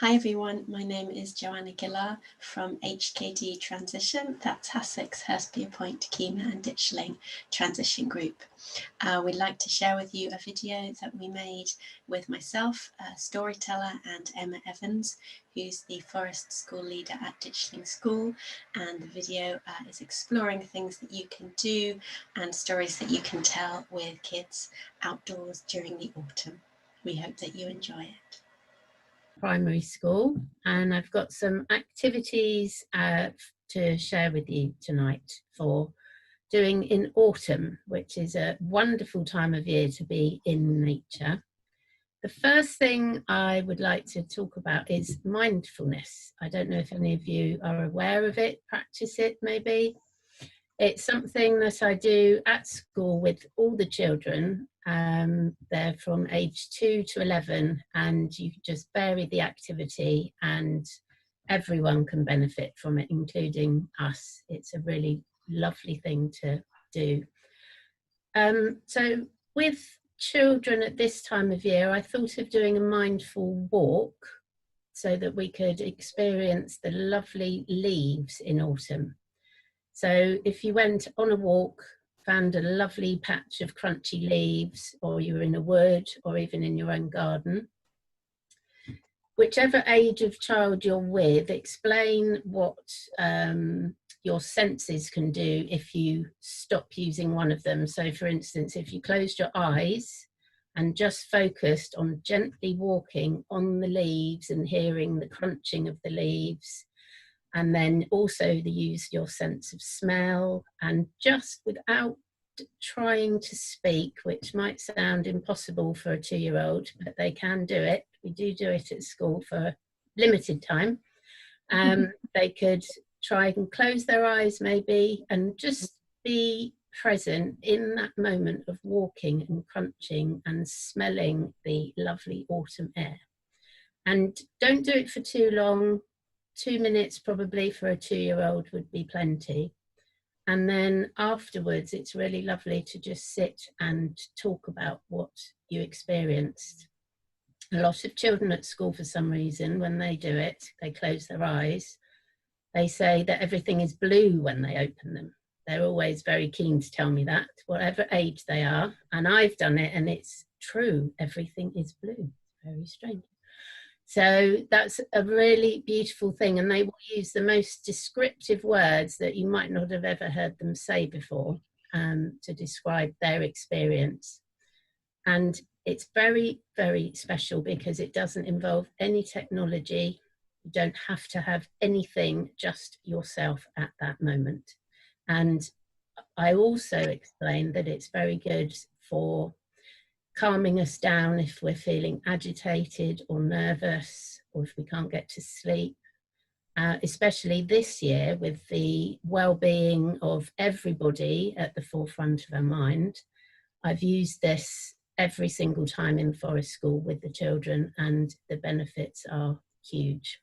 Hi everyone, my name is Joanna Gilar from HKD Transition, that's Sussex, Hurstpierpoint, Point, Keable and Ditchling Transition Group. We'd like to share with you a video that we made with myself, storyteller, and Emma Evans, who's the Forest School leader at Ditchling School, and the video is exploring things that you can do and stories that you can tell with kids outdoors during the autumn. We hope that you enjoy it. Primary school, and I've got some activities to share with you tonight for doing in autumn, which is a wonderful time of year to be in nature. The first thing I would like to talk about is mindfulness. I don't know if any of you are aware of it, practice it maybe. It's something that I do at school with all the children. They're from age 2 to 11, and you just vary the activity and everyone can benefit from it, including us. It's a really lovely thing to do. So with children at this time of year, I thought of doing a mindful walk so that we could experience the lovely leaves in autumn. So if you went on a walk, found a lovely patch of crunchy leaves, or you were in a wood, or even in your own garden, whichever age of child you're with, explain what your senses can do if you stop using one of them. So for instance, if you closed your eyes and just focused on gently walking on the leaves and hearing the crunching of the leaves, and then also use your sense of smell, and just without trying to speak, which might sound impossible for a 2-year-old, but they can do it. We do it at school for a limited time. They could try and close their eyes maybe and just be present in that moment of walking and crunching and smelling the lovely autumn air. And don't do it for too long. 2 minutes probably for a 2-year-old would be plenty. And then afterwards, it's really lovely to just sit and talk about what you experienced. A lot of children at school, for some reason, when they do it, they close their eyes. They say that everything is blue when they open them. They're always very keen to tell me that, whatever age they are. And I've done it, and it's true. Everything is blue. Very strange. So that's a really beautiful thing, and they will use the most descriptive words that you might not have ever heard them say before to describe their experience. And it's very, very special because it doesn't involve any technology. You don't have to have anything, just yourself at that moment. And I also explained that it's very good for calming us down if we're feeling agitated or nervous, or if we can't get to sleep, especially this year with the well-being of everybody at the forefront of our mind. I've used this every single time in Forest School with the children, and the benefits are huge.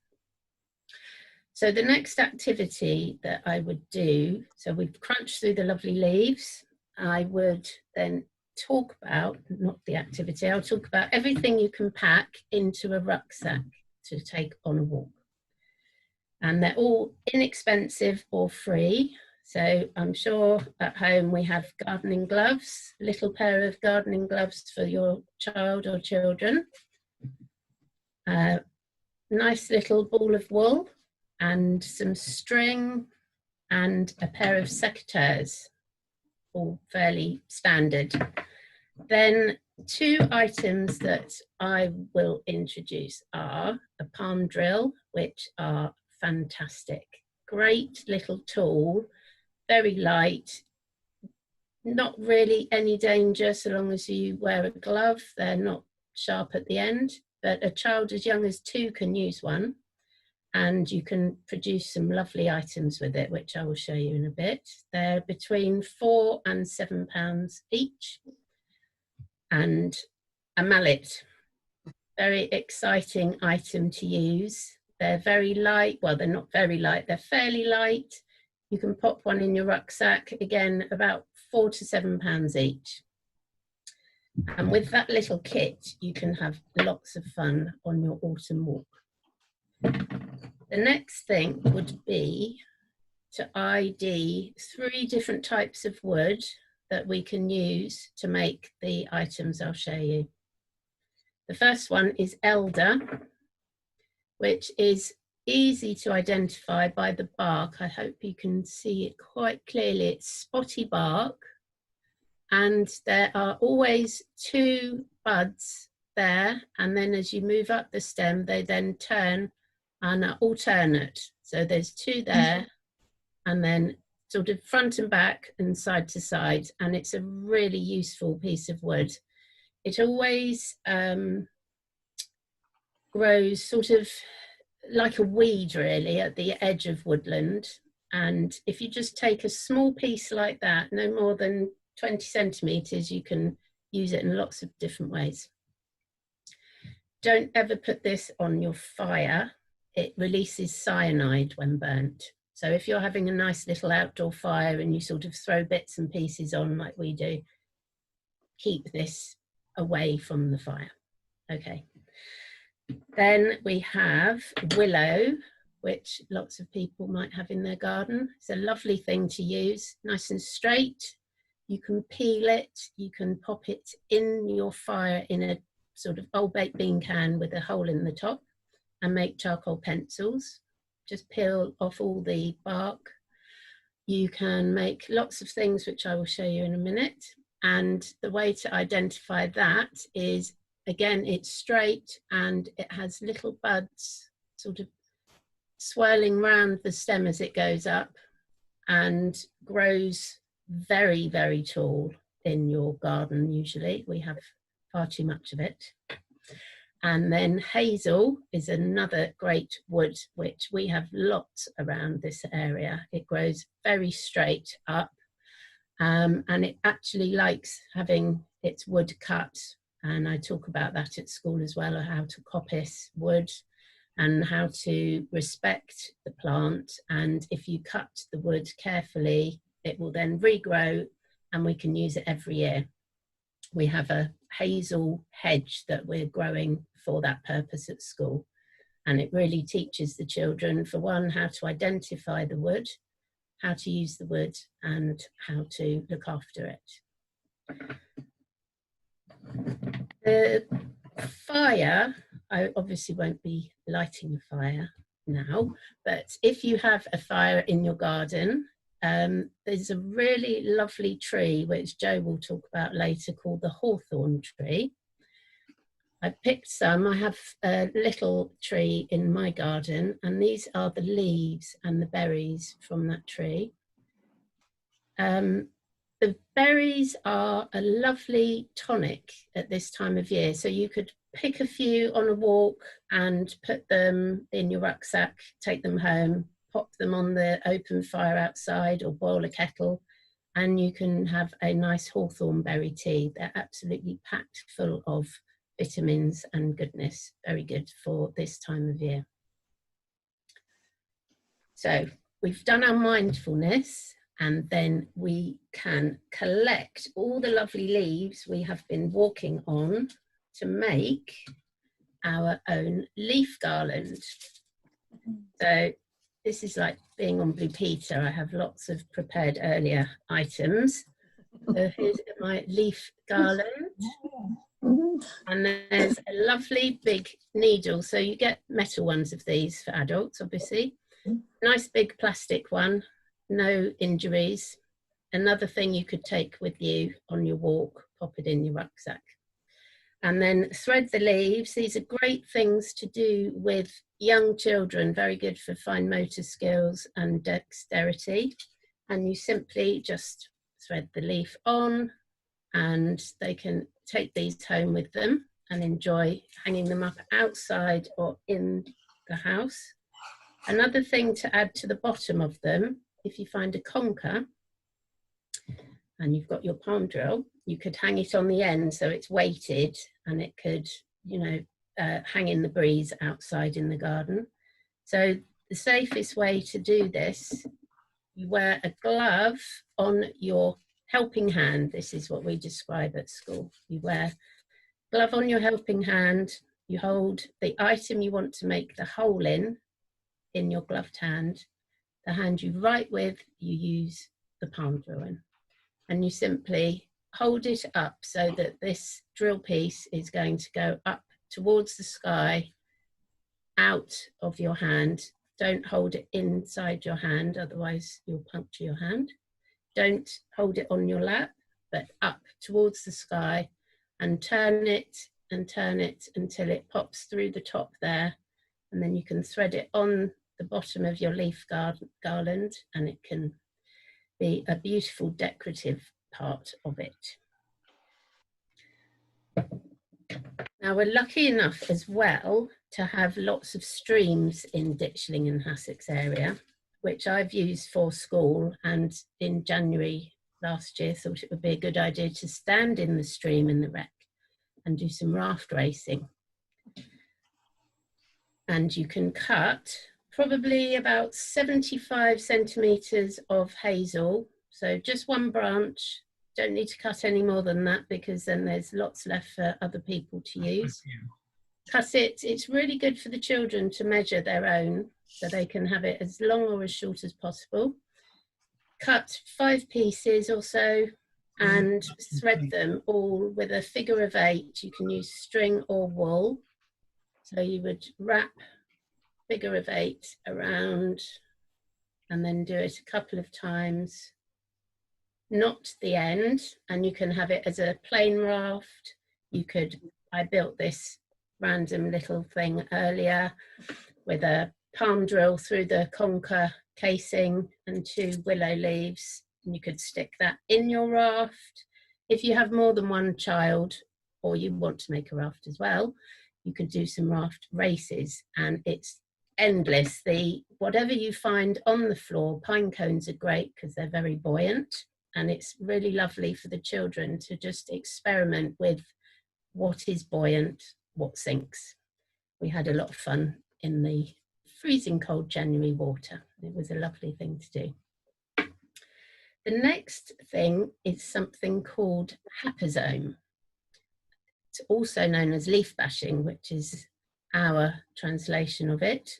So the next activity that I would do, so we've crunched through the lovely leaves, I would then talk about, not the activity, I'll talk about everything you can pack into a rucksack to take on a walk. And they're all inexpensive or free. So I'm sure at home we have gardening gloves, a little pair of gardening gloves for your child or children, nice little ball of wool and some string and a pair of secateurs, all fairly standard. Then 2 items that I will introduce are a palm drill, which are fantastic. Great little tool, very light, not really any danger so long as you wear a glove. They're not sharp at the end, but a child as young as 2 can use one. And you can produce some lovely items with it, which I will show you in a bit. They're between £4 and £7 each. And a mallet, very exciting item to use. They're very light, well, they're not very light, they're fairly light. You can pop one in your rucksack, again, about £4 to £7 each. And with that little kit, you can have lots of fun on your autumn walk. The next thing would be to ID 3 different types of wood that we can use to make the items I'll show you. The first one is elder, which is easy to identify by the bark. I hope you can see it quite clearly. It's spotty bark, and there are always 2 buds there, and then as you move up the stem, they then turn and are alternate. So there's 2 there, and then sort of front and back and side to side, and it's a really useful piece of wood. It always grows sort of like a weed really at the edge of woodland, and if you just take a small piece like that, no more than 20 centimetres, you can use it in lots of different ways. Don't ever put this on your fire. It releases cyanide when burnt. So if you're having a nice little outdoor fire and you sort of throw bits and pieces on like we do, keep this away from the fire. Okay. Then we have willow, which lots of people might have in their garden. It's a lovely thing to use, nice and straight. You can peel it, you can pop it in your fire in a sort of old baked bean can with a hole in the top and make charcoal pencils. Just peel off all the bark. You can make lots of things, which I will show you in a minute. And the way to identify that is, again, it's straight and it has little buds sort of swirling round the stem as it goes up, and grows very, very tall in your garden. Usually we have far too much of it. And then hazel is another great wood, which we have lots around this area. It grows very straight up, and it actually likes having its wood cut. And I talk about that at school as well, how to coppice wood and how to respect the plant. And if you cut the wood carefully, it will then regrow and we can use it every year. We have a hazel hedge that we're growing for that purpose at school. And it really teaches the children, for one, how to identify the wood, how to use the wood, and how to look after it. The fire, I obviously won't be lighting a fire now, but if you have a fire in your garden, there's a really lovely tree, which Jo will talk about later, called the hawthorn tree. I picked some. I have a little tree in my garden, and these are the leaves and the berries from that tree. The berries are a lovely tonic at this time of year. So you could pick a few on a walk and put them in your rucksack, take them home, pop them on the open fire outside or boil a kettle, and you can have a nice hawthorn berry tea. They're absolutely packed full of vitamins and goodness. Very good for this time of year. So we've done our mindfulness, and then we can collect all the lovely leaves we have been walking on to make our own leaf garland. So this is like being on Blue Peter. I have lots of prepared earlier items. So here's my leaf garland. And there's a lovely big needle. So you get metal ones of these for adults, obviously. Nice big plastic one, no injuries. Another thing you could take with you on your walk, pop it in your rucksack. And then thread the leaves. These are great things to do with young children, very good for fine motor skills and dexterity. And you simply just thread the leaf on, and they can take these home with them and enjoy hanging them up outside or in the house. Another thing to add to the bottom of them, if you find a conker and you've got your palm drill, you could hang it on the end so it's weighted and it could, you know, hang in the breeze outside in the garden. So the safest way to do this, you wear a glove on your helping hand. This is what we describe at school. You wear a glove on your helping hand, You hold the item you want to make the hole in your gloved hand. The hand you write with, you use the palm drawing. And you simply hold it up so that this drill piece is going to go up towards the sky, out of your hand. Don't hold it inside your hand, otherwise you'll puncture your hand. Don't hold it on your lap, but up towards the sky, and turn it until it pops through the top there. And then you can thread it on the bottom of your leaf garland, and it can be a beautiful decorative part of it. Now, we're lucky enough as well to have lots of streams in Ditchling and Sussex area, which I've used for school, and in January last year thought it would be a good idea to stand in the stream in the wreck and do some raft racing. And you can cut probably about 75 centimetres of hazel, so just one branch. Don't need to cut any more than that, because then there's lots left for other people to use. Cut it. It's really good for the children to measure their own, so they can have it as long or as short as possible. Cut 5 pieces or so and thread them all with a figure of 8. You can use string or wool. So you would wrap figure of 8 around and then do it a couple of times. Knot the end, and you can have it as a plain raft. You could, I built this random little thing earlier with a palm drill through the conker casing and 2 willow leaves, and you could stick that in your raft. If you have more than one child, or you want to make a raft as well, you could do some raft races, and it's endless. Whatever you find on the floor, pine cones are great because they're very buoyant, and it's really lovely for the children to just experiment with what is buoyant, what sinks. We had a lot of fun in the freezing cold January water. It was a lovely thing to do. The next thing is something called haphazome. It's also known as leaf bashing, which is our translation of it.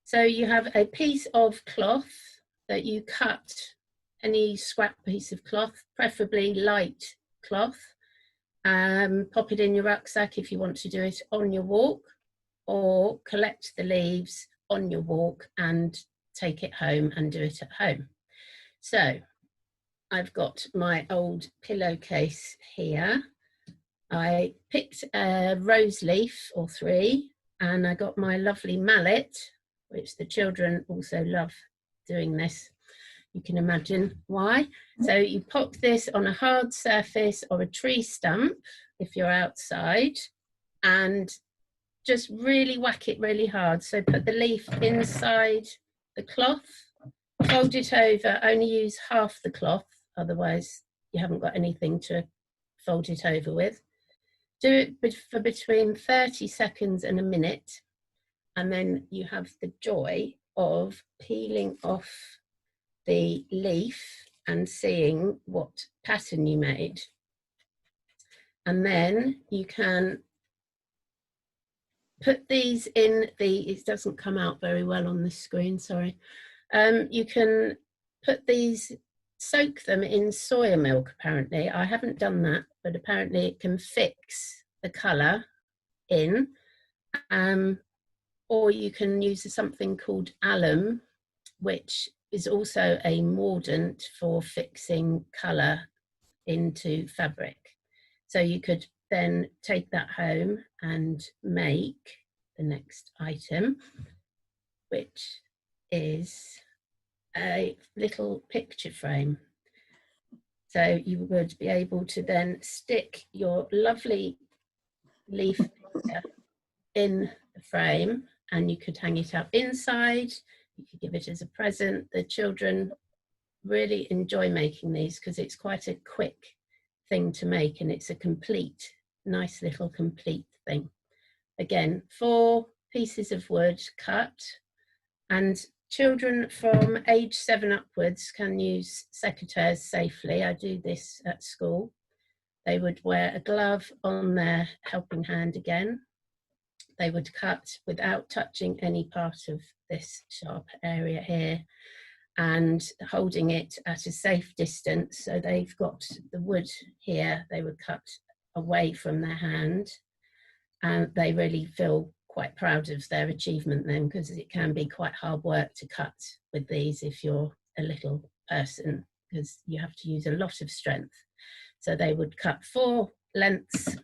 So you have a piece of cloth that you cut, any scrap piece of cloth, preferably light cloth. Pop it in your rucksack if you want to do it on your walk, or collect the leaves on your walk and take it home and do it at home. So I've got my old pillowcase here. I picked a rose leaf or 3, and I got my lovely mallet, which the children also love doing this. You can imagine why. So you pop this on a hard surface or a tree stump if you're outside, and just really whack it really hard. So put the leaf inside the cloth, fold it over, only use half the cloth, otherwise you haven't got anything to fold it over with. Do it for between 30 seconds and a minute, and then you have the joy of peeling off the leaf and seeing what pattern you made. And then you can put these in it doesn't come out very well on the screen, sorry. You can put these, soak them in soya milk apparently. I haven't done that, but apparently it can fix the colour in. Or you can use something called alum, which is also a mordant for fixing colour into fabric. So you could then take that home and make the next item, which is a little picture frame. So you would be able to then stick your lovely leaf picture in the frame, and you could hang it up inside. You could give it as a present. The children really enjoy making these because it's quite a quick thing to make, and it's a complete, nice little complete thing. Again, 4 pieces of wood cut, and children from age 7 upwards can use secateurs safely. I do this at school. They would wear a glove on their helping hand again, they would cut without touching any part of this sharp area here, and holding it at a safe distance. So they've got the wood here, they would cut away from their hand, and they really feel quite proud of their achievement then, because it can be quite hard work to cut with these if you're a little person, because you have to use a lot of strength. So they would cut 4 lengths,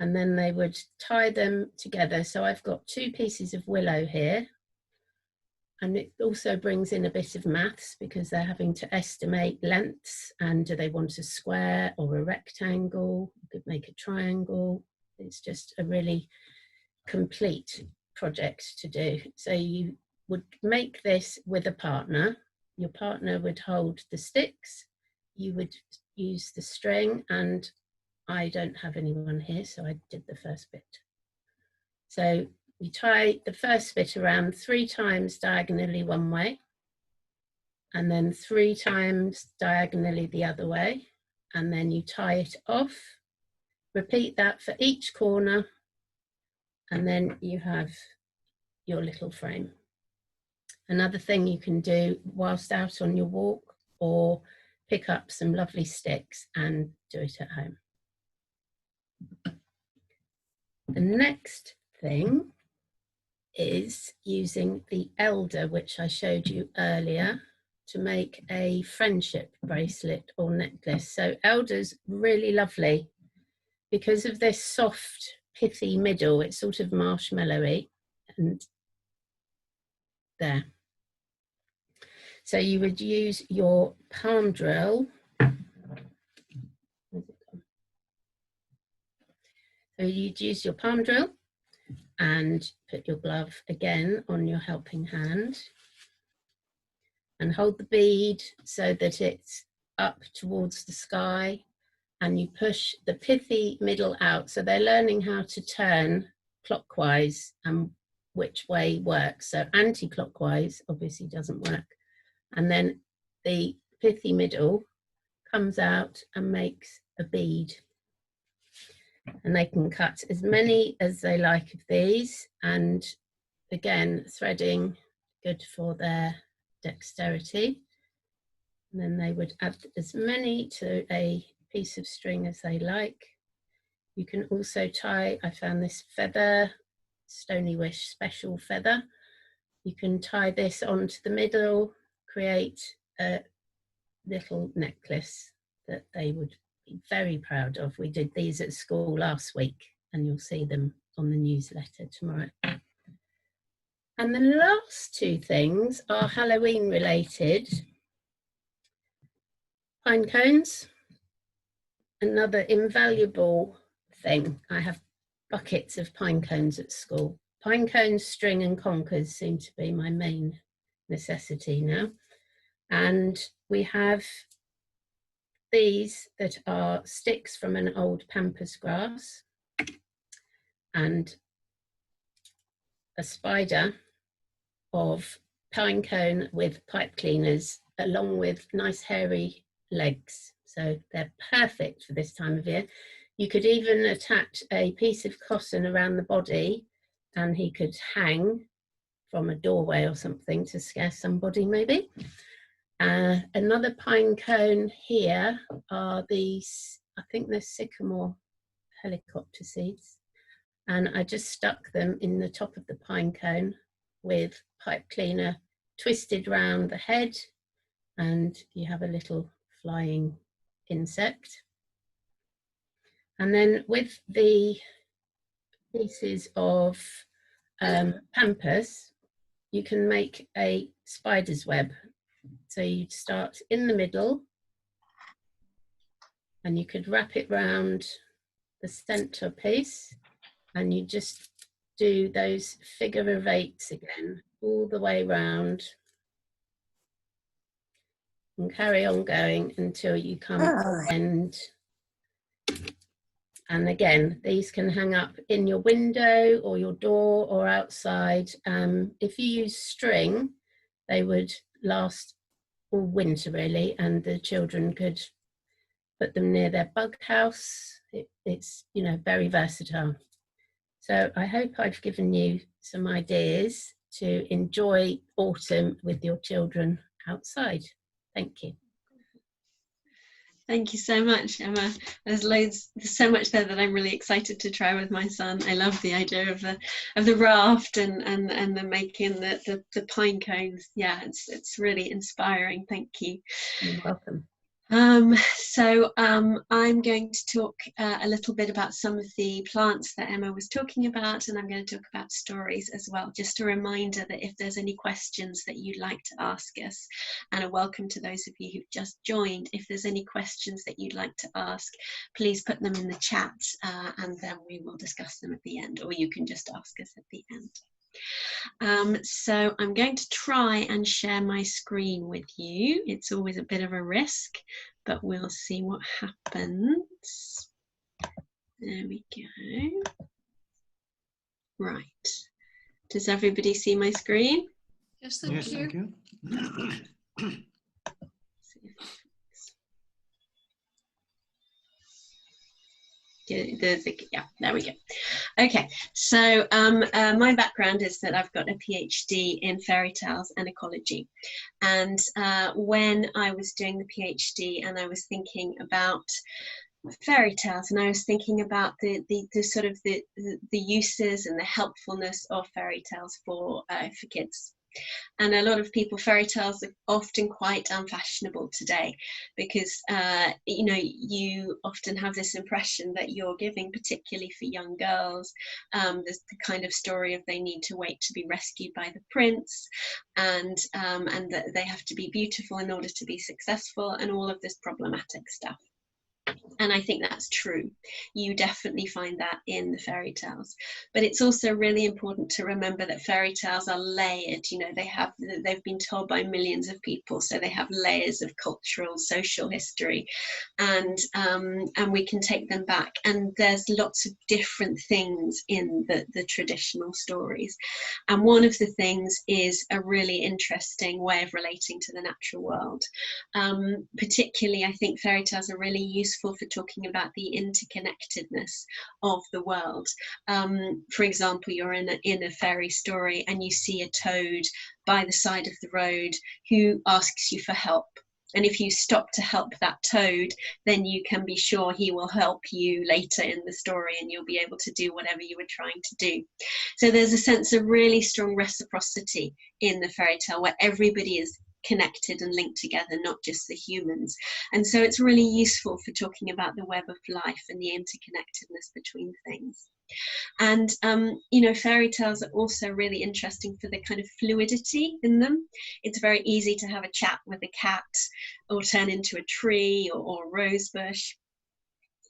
and then they would tie them together. So I've got 2 pieces of willow here, and it also brings in a bit of maths, because they're having to estimate lengths, and do they want a square or a rectangle? You could make a triangle. It's just a really complete project to do. So you would make this with a partner. Your partner would hold the sticks, you would use the string, and I don't have anyone here, so I did the first bit. So you tie the first bit around 3 times diagonally one way, and then 3 times diagonally the other way, and then you tie it off. Repeat that for each corner, and then you have your little frame. Another thing you can do whilst out on your walk, or pick up some lovely sticks and do it at home. The next thing is using the elder, which I showed you earlier, to make a friendship bracelet or necklace. So elder's really lovely because of this soft, pithy middle. It's sort of marshmallowy, and there. So you would use your palm drill. So you'd use your palm drill and put your glove again on your helping hand, and hold the bead so that it's up towards the sky, and you push the pithy middle out. So they're learning how to turn clockwise and which way works. So anti-clockwise obviously doesn't work. And then the pithy middle comes out and makes a bead. And they can cut as many as they like of these, and again, threading, good for their dexterity. And then they would add as many to a piece of string as they like. You can also tie, I found this feather, Stony Wish special feather. You can tie this onto the middle, create a little necklace that they would be very proud of. We did these at school last week, and you'll see them on the newsletter tomorrow. And the last 2 things are Halloween related. Pine cones, another invaluable thing. I have buckets of pine cones at school. Pine cones, string and conkers seem to be my main necessity now. And we have these that are sticks from an old pampas grass, and a spider of pine cone with pipe cleaners, along with nice hairy legs. So they're perfect for this time of year. You could even attach a piece of cotton around the body, and he could hang from a doorway or something to scare somebody maybe. Another pine cone here are these, I think they're sycamore helicopter seeds, and I just stuck them in the top of the pine cone with pipe cleaner twisted round the head, and you have a little flying insect. And then with the pieces of pampas, you can make a spider's web. So you'd start in the middle, and you could wrap it round the centre piece, and you just do those figure of 8s again all the way round, and carry on going until you come to the end. And again, these can hang up in your window or your door or outside. If you use string, they would last all winter really, and the children could put them near their bug house. It's, you know, very versatile. So I hope I've given you some ideas to enjoy autumn with your children outside. Thank you. Thank you so much, Emma. There's so much there that I'm really excited to try with my son. I love the idea of the raft and the making the pine cones. Yeah, it's really inspiring. Thank you. You're welcome. So I'm going to talk a little bit about some of the plants that Emma was talking about, and I'm going to talk about stories as well. Just a reminder that if there's any questions that you'd like to ask us, and a welcome to those of you who've just joined, if there's any questions that you'd like to ask, please put them in the chat and then we will discuss them at the end, or you can just ask us at the end. So I'm going to try and share my screen with you. It's always a bit of a risk, but we'll see what happens. There we go. Right. Does everybody see my screen? Yes, thank you. Yeah, there we go. Okay, so my background is that I've got a PhD in fairy tales and ecology, and when I was doing the PhD and I was thinking about fairy tales and I was thinking about the sort of the uses and the helpfulness of fairy tales for kids. And a lot of people, fairy tales are often quite unfashionable today because, you know, you often have this impression that you're giving, particularly for young girls, there's the kind of story of they need to wait to be rescued by the prince, and that they have to be beautiful in order to be successful, and all of this problematic stuff. And I think that's true. You definitely find that in the fairy tales. But it's also really important to remember that fairy tales are layered. You know, they've been told by millions of people, so they have layers of cultural, social history, and we can take them back. And there's lots of different things in the traditional stories. And one of the things is a really interesting way of relating to the natural world. Particularly, I think fairy tales are really useful for talking about the interconnectedness of the world. For example, you're in a fairy story and you see a toad by the side of the road who asks you for help. And if you stop to help that toad, then you can be sure he will help you later in the story and you'll be able to do whatever you were trying to do. So there's a sense of really strong reciprocity in the fairy tale where everybody is connected and linked together, not just the humans. And so it's really useful for talking about the web of life and the interconnectedness between things. And you know, fairy tales are also really interesting for the kind of fluidity in them. It's very easy to have a chat with a cat or turn into a tree or a rose bush.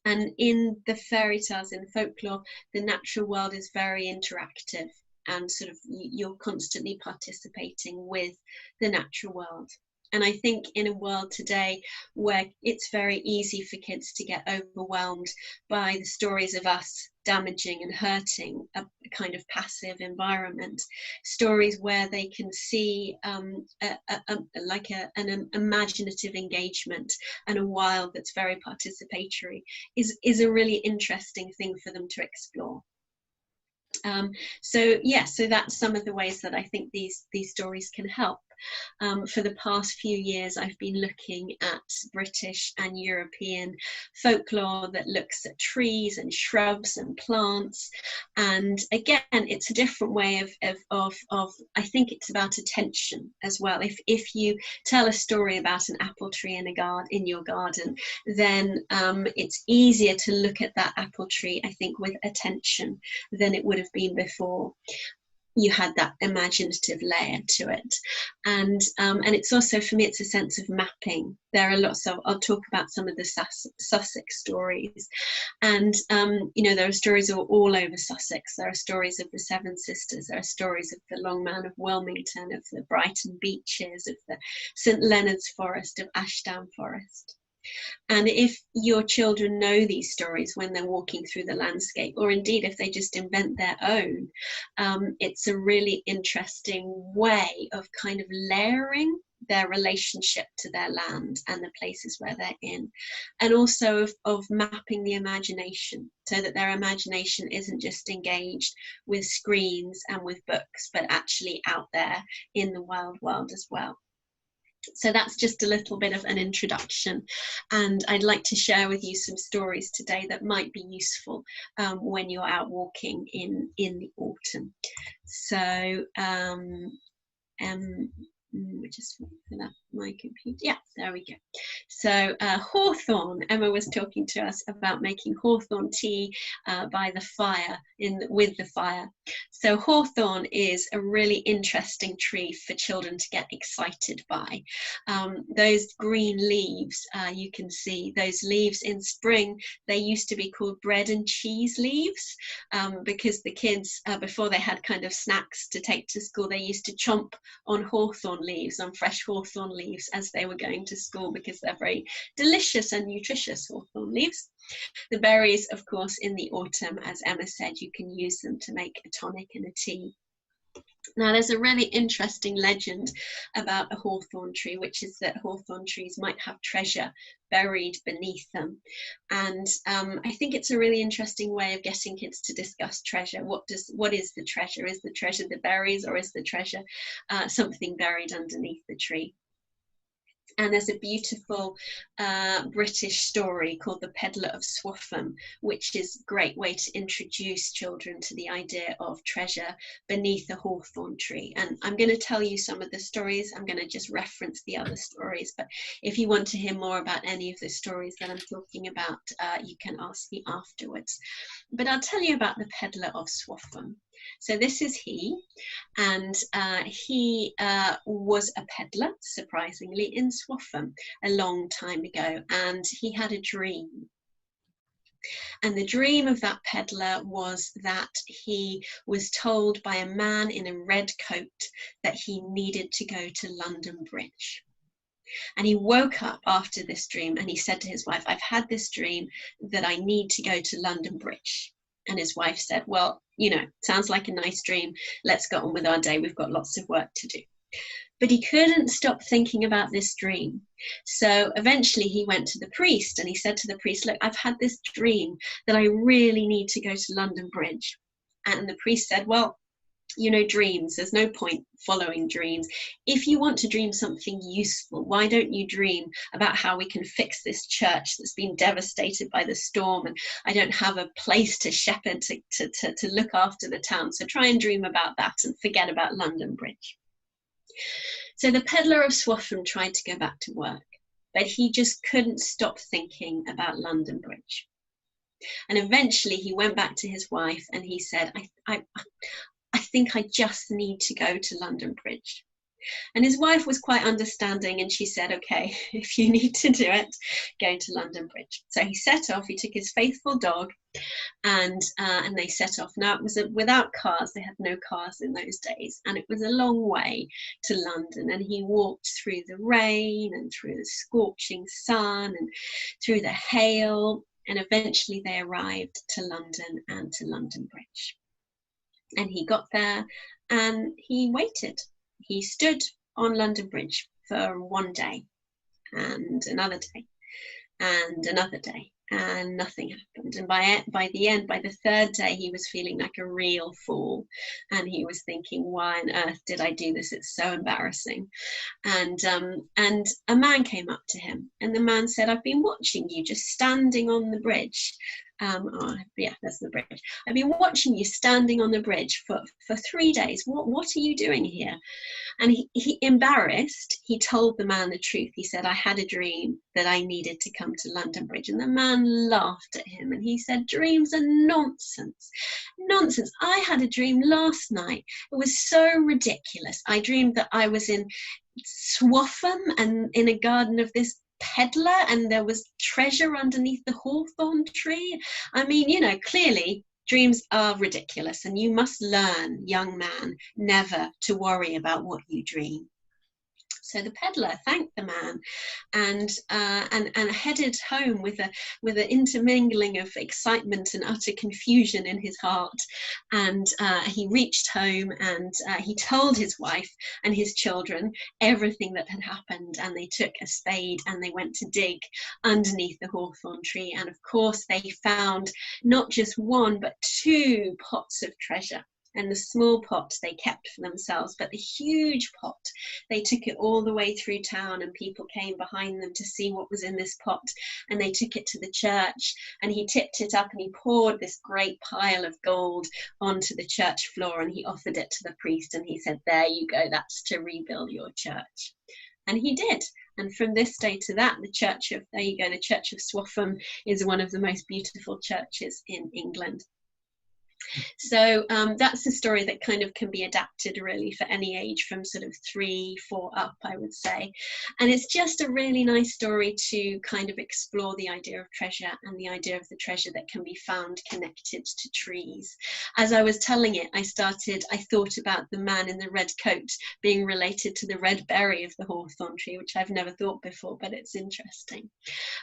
And in the fairy tales, in folklore, the natural world is very interactive, and sort of you're constantly participating with the natural world. And I think in a world today where it's very easy for kids to get overwhelmed by the stories of us damaging and hurting a kind of passive environment, stories where they can see an imaginative engagement and a wild that's very participatory is a really interesting thing for them to explore. So that's some of the ways that I think these stories can help. For the past few years, I've been looking at British and European folklore that looks at trees and shrubs and plants. And again, it's a different way of I think it's about attention as well. If you tell a story about an apple tree in your garden, then it's easier to look at that apple tree, I think, with attention than it would have been before you had that imaginative layer to it. And it's also, for me, it's a sense of mapping. There are lots of, I'll talk about some of the Sussex stories, and you know, there are stories all over Sussex. There are stories of the Seven Sisters, there are stories of the Long Man of Wilmington, of the Brighton beaches, of the St Leonard's Forest, of Ashdown Forest. And if your children know these stories when they're walking through the landscape, or indeed if they just invent their own, it's a really interesting way of kind of layering their relationship to their land and the places where they're in, and also of mapping the imagination, so that their imagination isn't just engaged with screens and with books, but actually out there in the wild world as well. So that's just a little bit of an introduction, and I'd like to share with you some stories today that might be useful when you're out walking in the autumn. So just fill up my computer. Yeah, there we go. So hawthorn. Emma was talking to us about making hawthorn tea by the fire, with the fire. So hawthorn is a really interesting tree for children to get excited by. Those green leaves, you can see those leaves in spring. They used to be called bread and cheese leaves, because the kids, before they had kind of snacks to take to school, they used to chomp on hawthorn leaves, on fresh hawthorn leaves, as they were going to school, because they're very delicious and nutritious, hawthorn leaves. The berries, of course, in the autumn, as Emma said, you can use them to make a tonic and a tea. Now, there's a really interesting legend about a hawthorn tree, which is that hawthorn trees might have treasure buried beneath them. And I think it's a really interesting way of getting kids to discuss treasure. What is the treasure? Is the treasure the berries, or is the treasure something buried underneath the tree? And there's a beautiful British story called The Pedlar of Swaffham, which is a great way to introduce children to the idea of treasure beneath a hawthorn tree. And I'm going to tell you some of the stories. I'm going to just reference the other stories, but if you want to hear more about any of the stories that I'm talking about, you can ask me afterwards. But I'll tell you about the Pedlar of Swaffham. So this is he, and he was a peddler, surprisingly, in Swaffham a long time ago, and he had a dream. And the dream of that peddler was that he was told by a man in a red coat that he needed to go to London Bridge. And he woke up after this dream and he said to his wife, "I've had this dream that I need to go to London Bridge." And his wife said, "Well, you know, sounds like a nice dream. Let's get on with our day. We've got lots of work to do." But he couldn't stop thinking about this dream. So eventually he went to the priest and he said to the priest, "Look, I've had this dream that I really need to go to London Bridge." And the priest said, "Well, you know, dreams, there's no point following dreams. If you want to dream something useful, why don't you dream about how we can fix this church that's been devastated by the storm, and I don't have a place to shepherd to look after the town. So try and dream about that and forget about London Bridge." So the Pedlar of Swaffham tried to go back to work, but he just couldn't stop thinking about London Bridge. And eventually he went back to his wife and he said, I think I just need to go to London Bridge. And his wife was quite understanding, and she said, "Okay, if you need to do it, go to London Bridge." So he set off. He took his faithful dog, and they set off. Now, it was without cars. They had no cars in those days, and it was a long way to London. And he walked through the rain and through the scorching sun and through the hail, and eventually they arrived to London and to London Bridge. And he got there and he waited. He stood on London Bridge for one day and another day and another day, and nothing happened. And by the third day, he was feeling like a real fool, and he was thinking, "Why on earth did I do this? It's so embarrassing." And a man came up to him, and the man said, "I've been watching you just standing on the bridge. Yeah, that's the bridge. I've been watching you standing on the bridge for 3 days. What are you doing here?" And he embarrassed, he told the man the truth. He said, "I had a dream that I needed to come to London Bridge." And the man laughed at him and he said, "Dreams are nonsense. Nonsense. I had a dream last night. It was so ridiculous. I dreamed that I was in Swaffham and in a garden of this peddler, and there was treasure underneath the hawthorn tree. I mean, you know, clearly dreams are ridiculous, and you must learn, young man, never to worry about what you dream." So the peddler thanked the man and headed home with an intermingling of excitement and utter confusion in his heart. And he reached home and he told his wife and his children everything that had happened, and they took a spade and they went to dig underneath the hawthorn tree, and of course they found not just one but 2 pots of treasure. And the small pot they kept for themselves, but the huge pot, they took it all the way through town, and people came behind them to see what was in this pot. And they took it to the church, and he tipped it up and he poured this great pile of gold onto the church floor, and he offered it to the priest, and he said, "There you go, that's to rebuild your church." And he did. And from this day to that, the church of Swaffham is one of the most beautiful churches in England. So that's a story that kind of can be adapted really for any age from sort of 3, 4 up, I would say. And it's just a really nice story to kind of explore the idea of treasure and the idea of the treasure that can be found connected to trees. As I was telling it, I thought about the man in the red coat being related to the red berry of the hawthorn tree, which I've never thought before, but it's interesting.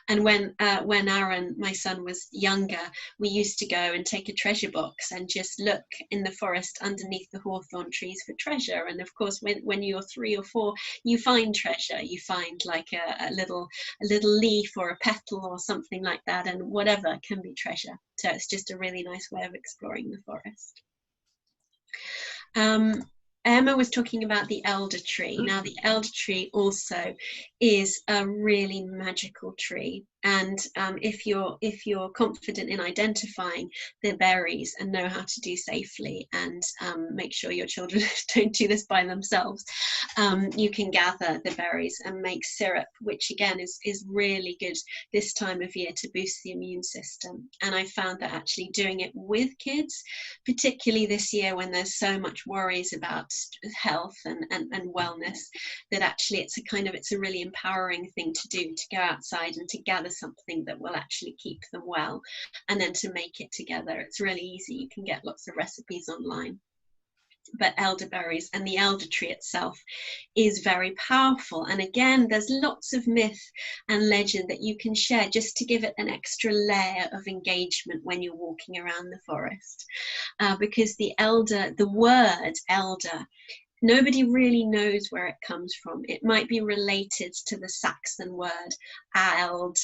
And when Aaron, my son, was younger, we used to go and take a treasure box and just look in the forest underneath the hawthorn trees for treasure. And of course, when you're 3 or 4, you find treasure. You find like a little leaf or a petal or something like that, and whatever can be treasure. So it's just a really nice way of exploring the forest. Emma was talking about the elder tree. Now, the elder tree also is a really magical tree. And if you're confident in identifying the berries and know how to do safely, and make sure your children don't do this by themselves, you can gather the berries and make syrup, which again is really good this time of year to boost the immune system. And I found that actually doing it with kids, particularly this year when there's so much worries about health and wellness, that actually it's a really empowering thing to do, to go outside and to gather something that will actually keep them well, and then to make it together. It's really easy. You can get lots of recipes online. But elderberries and the elder tree itself is very powerful. And again, there's lots of myth and legend that you can share just to give it an extra layer of engagement when you're walking around the forest. Because the word elder, nobody really knows where it comes from. It might be related to the Saxon word eld,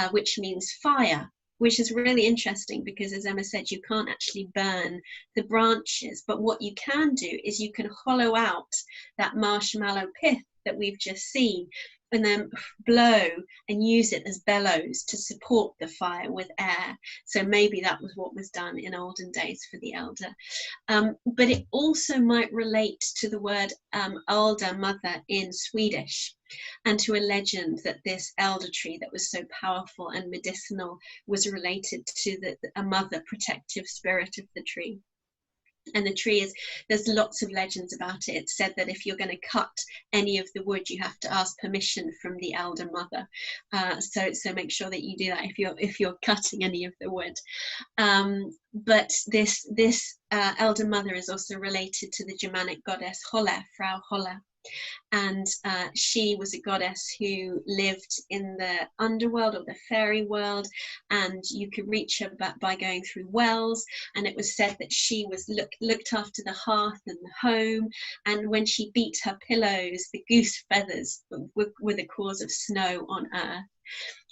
which means fire, which is really interesting because, as Emma said, you can't actually burn the branches. But what you can do is you can hollow out that marshmallow pith that we've just seen, and then blow and use it as bellows to support the fire with air. So maybe that was what was done in olden days for the elder. But it also might relate to the word alder, mother, in Swedish, and to a legend that this elder tree that was so powerful and medicinal was related to a mother protective spirit of the tree. And the tree there's lots of legends about it. It's said that if you're going to cut any of the wood, you have to ask permission from the elder mother. So make sure that you do that if you're cutting any of the wood. But this elder mother is also related to the Germanic goddess Holle, Frau Holle. And she was a goddess who lived in the underworld or the fairy world, and you could reach her by going through wells. And it was said that she was looked after the hearth and the home, and when she beat her pillows, the goose feathers were the cause of snow on earth.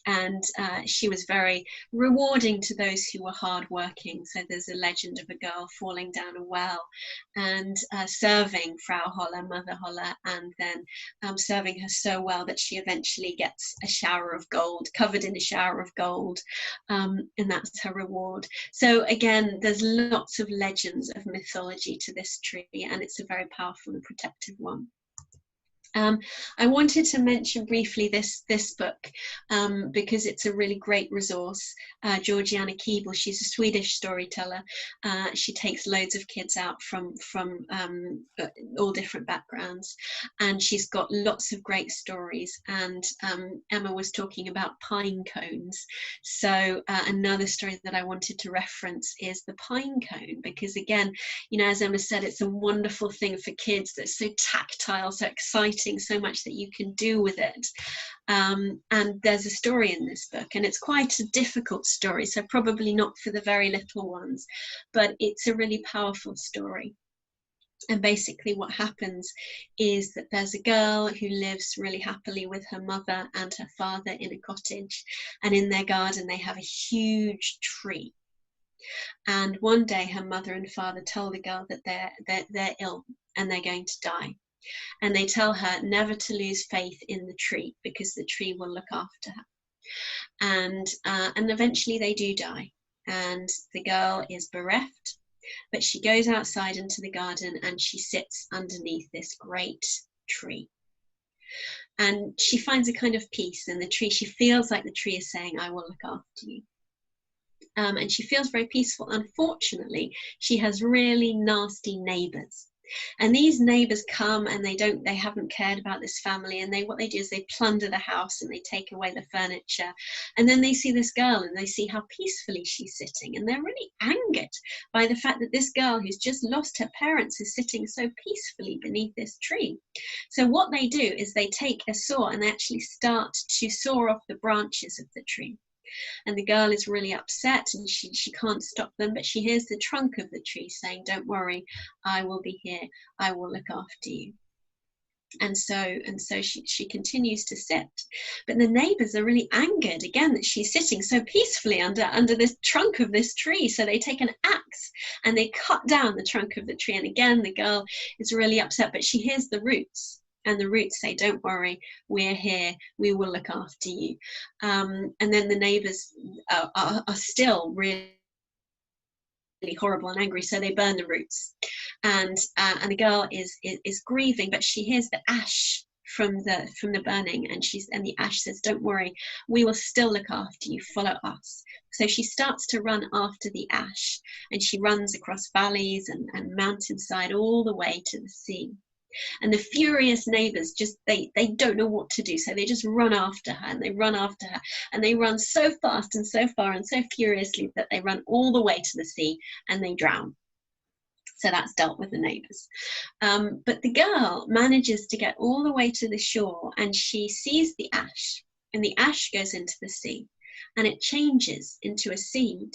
And she was very rewarding to those who were hardworking. So there's a legend of a girl falling down a well and serving Frau Holle, Mother Holle, and then serving her so well that she eventually gets a shower of gold, covered in a shower of gold, and that's her reward. So again, there's lots of legends of mythology to this tree, and it's a very powerful and protective one. I wanted to mention briefly this book because it's a really great resource. Georgiana Keable, she's a Swedish storyteller. She takes loads of kids out from all different backgrounds, and she's got lots of great stories. And Emma was talking about pine cones. So another story that I wanted to reference is the pine cone, because again, as Emma said, it's a wonderful thing for kids that's so tactile, so exciting fascinating, so much that you can do with it. And there's a story in this book, and it's quite a difficult story, so probably not for the very little ones, but it's a really powerful story. And basically what happens is that there's a girl who lives really happily with her mother and her father in a cottage, and in their garden they have a huge tree. And one day her mother and father tell the girl that they're ill and they're going to die. And they tell her never to lose faith in the tree, because the tree will look after her. And eventually they do die, and the girl is bereft, but she goes outside into the garden and she sits underneath this great tree. And she finds a kind of peace in the tree. She feels like the tree is saying, I will look after you. And she feels very peaceful. Unfortunately, she has really nasty neighbours. And these neighbours come, and they haven't cared about this family, and what they do is they plunder the house and they take away the furniture. And then they see this girl and they see how peacefully she's sitting, and they're really angered by the fact that this girl who's just lost her parents is sitting so peacefully beneath this tree. So what they do is they take a saw and they actually start to saw off the branches of the tree. And the girl is really upset, and she can't stop them, but she hears the trunk of the tree saying, don't worry, I will be here, I will look after you. And so she continues to sit. But the neighbours are really angered again that she's sitting so peacefully under this trunk of this tree. So they take an axe and they cut down the trunk of the tree. And again, the girl is really upset, but she hears the roots. And the roots say, don't worry, we're here, we will look after you. And then the neighbours are still really horrible and angry, so they burn the roots. And the girl is grieving, but she hears the ash from the burning, and the ash says, don't worry, we will still look after you, follow us. So she starts to run after the ash, and she runs across valleys and mountainside all the way to the sea. And the furious neighbours they don't know what to do, so they just run after her, and they run after her, and they run so fast and so far and so furiously that they run all the way to the sea and they drown. So that's dealt with the neighbours. But the girl manages to get all the way to the shore, and she sees the ash, and the ash goes into the sea, and it changes into a seed.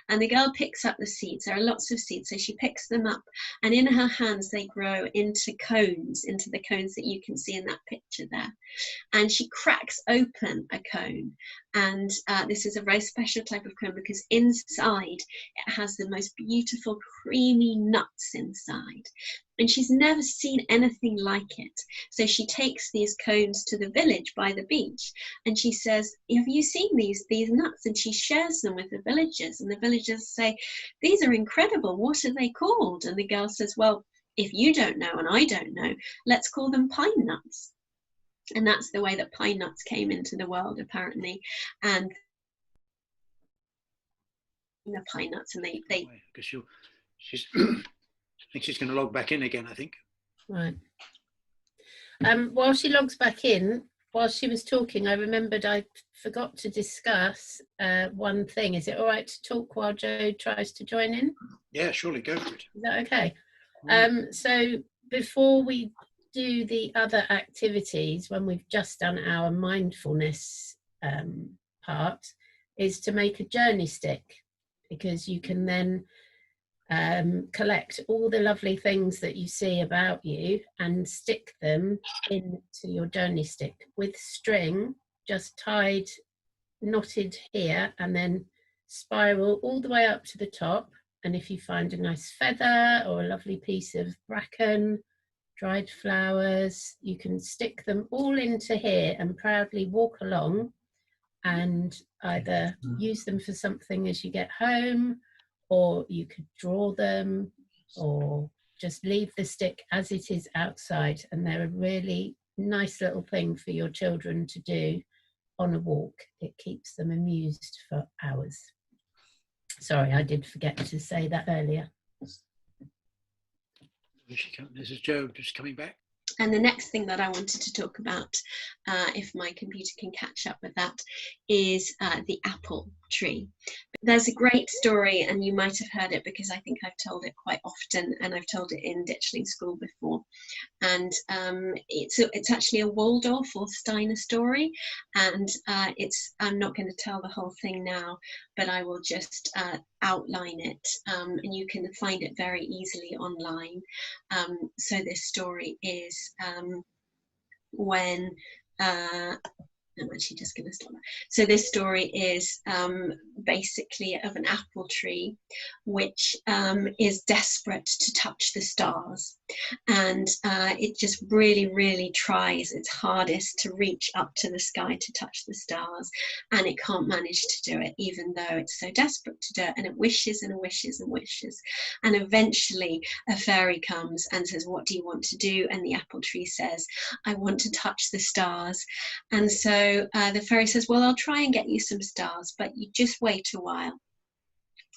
And the girl picks up the seeds. There are lots of seeds, so she picks them up, and in her hands they grow into the cones that you can see in that picture there. And she cracks open a cone, and this is a very special type of cone, because inside it has the most beautiful creamy nuts inside. And she's never seen anything like it. So she takes these cones to the village by the beach, and she says, have you seen these nuts? And she shares them with the villagers, and the villagers say, these are incredible, what are they called? And the girl says, well, if you don't know and I don't know, let's call them pine nuts. And that's the way that pine nuts came into the world, apparently. And the pine nuts, and they because she's I think she's going to log back in again, I think. Right. While she logs back in, while she was talking, I remembered I forgot to discuss one thing. Is it all right to talk while Joe tries to join in? Yeah, surely, go for it. Is that okay? So before we do the other activities, when we've just done our mindfulness part, is to make a journey stick, because you can then collect all the lovely things that you see about you and stick them into your journey stick with string just tied, knotted here, and then spiral all the way up to the top. And if you find a nice feather or a lovely piece of bracken, dried flowers, you can stick them all into here and proudly walk along and either use them for something as you get home, or you could draw them, or just leave the stick as it is outside. And they're a really nice little thing for your children to do on a walk. It keeps them amused for hours. Sorry, I did forget to say that earlier. This is Joe just coming back. And the next thing that I wanted to talk about, if my computer can catch up with that, is the apple tree. there's a great story, and you might have heard it because I think I've told it quite often, and I've told it in Ditchling School before. And it's actually a Waldorf or Steiner story, and I'm not going to tell the whole thing now, but I will just outline it, and you can find it very easily online. So this story is when I'm actually just going to stop that. So this story is basically of an apple tree which is desperate to touch the stars, and it just really tries its hardest to reach up to the sky to touch the stars, and it can't manage to do it, even though it's so desperate to do it, and it wishes and wishes and wishes, and eventually a fairy comes and says, what do you want to do? And the apple tree says, I want to touch the stars. And so the fairy says, well, I'll try and get you some stars, but you just wait a while.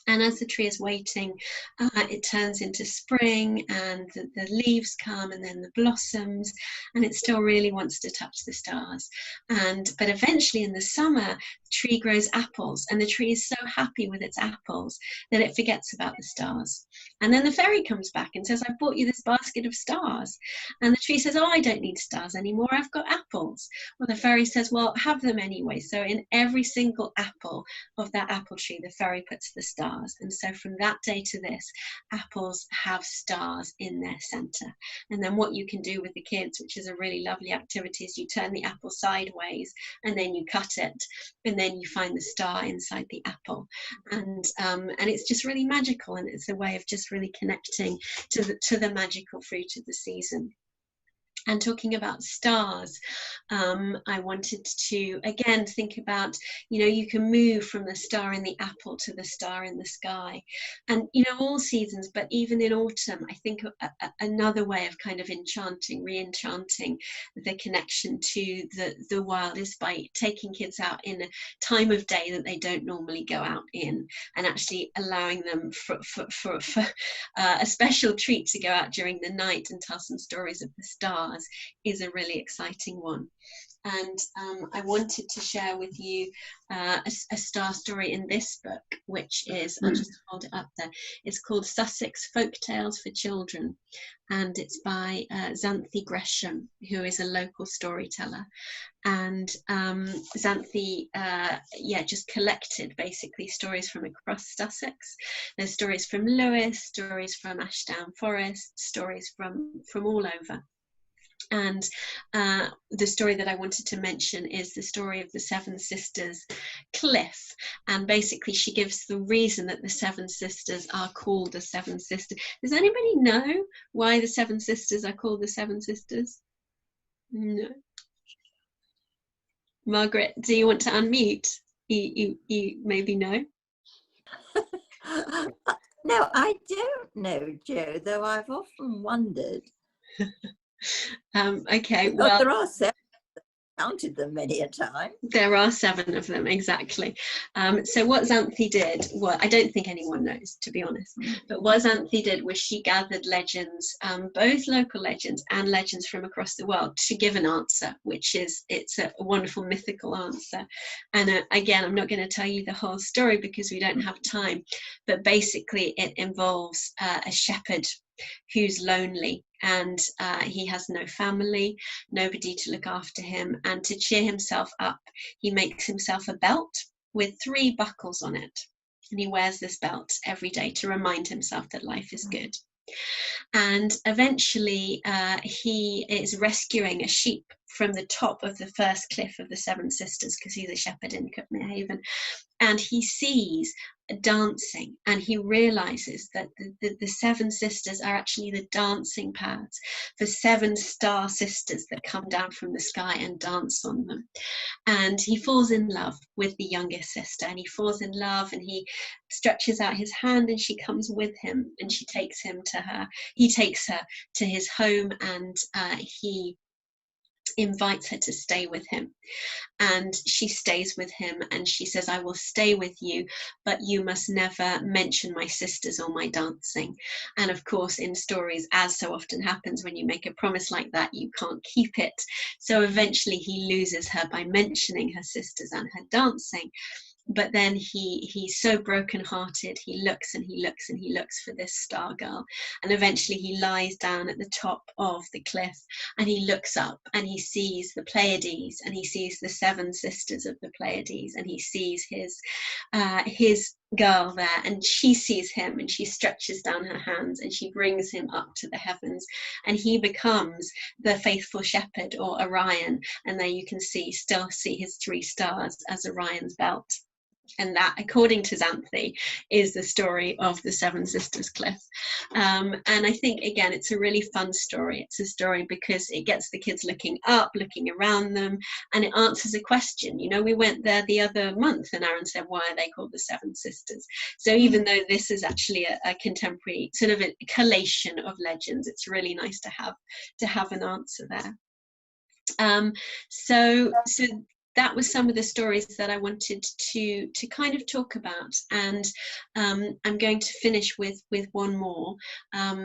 And as the tree is waiting, it turns into spring, and the leaves come, and then the blossoms, and it still really wants to touch the stars. But eventually in the summer, the tree grows apples, and the tree is so happy with its apples that it forgets about the stars. And then the fairy comes back and says, I bought you this basket of stars. And the tree says, oh, I don't need stars anymore, I've got apples. Well, the fairy says, well, have them anyway. So in every single apple of that apple tree, the fairy puts the stars. And so from that day to this, apples have stars in their center. And then what you can do with the kids, which is a really lovely activity, is you turn the apple sideways and then you cut it, and then you find the star inside the apple. And it's just really magical, and it's a way of just really connecting to the magical fruit of the season. And talking about stars, I wanted to again think about, you can move from the star in the apple to the star in the sky, and all seasons, but even in autumn, I think another way of kind of re-enchanting the connection to the wild is by taking kids out in a time of day that they don't normally go out in, and actually allowing them for a special treat to go out during the night and tell some stories of the stars is a really exciting one. And I wanted to share with you a star story in this book, which is, I'll just hold it up there, it's called Sussex Folk Tales for Children, and it's by Xanthe Gresham, who is a local storyteller. And Xanthe just collected basically stories from across Sussex. There's stories from Lewis, stories from Ashdown Forest, stories from all over. And the story that I wanted to mention is the story of the Seven Sisters Cliff, and basically she gives the reason that the Seven Sisters are called the Seven Sisters. Does anybody know why the Seven Sisters are called the Seven Sisters? No. Margaret, do you want to unmute? You maybe know. No, I don't know, Jo, though I've often wondered. Okay, well, there are seven. Counted them many a time. There are 7 of them, exactly. So what Xanthe did, well, I don't think anyone knows, to be honest, but what Xanthe did was she gathered legends, both local legends and legends from across the world, to give an answer, it's a wonderful mythical answer. And again, I'm not going to tell you the whole story because we don't have time, but basically it involves a shepherd who's lonely, and he has no family, nobody to look after him, and to cheer himself up he makes himself a belt with 3 buckles on it, and he wears this belt every day to remind himself that life is good. And eventually he is rescuing a sheep from the top of the first cliff of the Seven Sisters, because he's a shepherd in Cuckmere, and he sees dancing, and he realizes that the 7 sisters are actually the dancing paths for 7 star sisters that come down from the sky and dance on them. And he falls in love with the youngest sister, and he falls in love, and he stretches out his hand, and she comes with him, and he takes her to his home, and he invites her to stay with him, and she stays with him, and she says, I will stay with you, but you must never mention my sisters or my dancing. And of course, in stories, as so often happens when you make a promise like that, you can't keep it. So eventually he loses her by mentioning her sisters and her dancing. but then he's so brokenhearted. He looks and he looks and he looks for this star girl, and eventually he lies down at the top of the cliff, and he looks up and he sees the Pleiades, and he sees the 7 sisters of the Pleiades, and he sees his girl there, and she sees him, and she stretches down her hands and she brings him up to the heavens, and he becomes the faithful shepherd, or Orion. And there you can still see his 3 stars as Orion's belt. And that, according to Xanthe, is the story of the 7 Sisters Cliff. And I think, again, it's a really fun story. It's a story because it gets the kids looking up, looking around them, and it answers a question. You know, we went there the other month and Aaron said, why are they called the 7 Sisters? So even though this is actually a contemporary sort of a collation of legends, it's really nice to have an answer there. So that was some of the stories that I wanted to kind of talk about, and I'm going to finish with one more,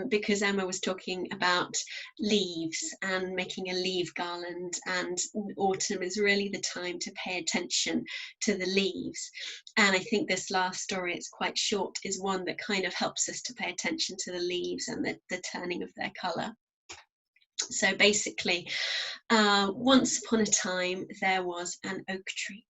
because Emma was talking about leaves and making a leaf garland, and autumn is really the time to pay attention to the leaves. And I think this last story, it's quite short, is one that kind of helps us to pay attention to the leaves and the turning of their colour. So basically, once upon a time, there was an oak tree,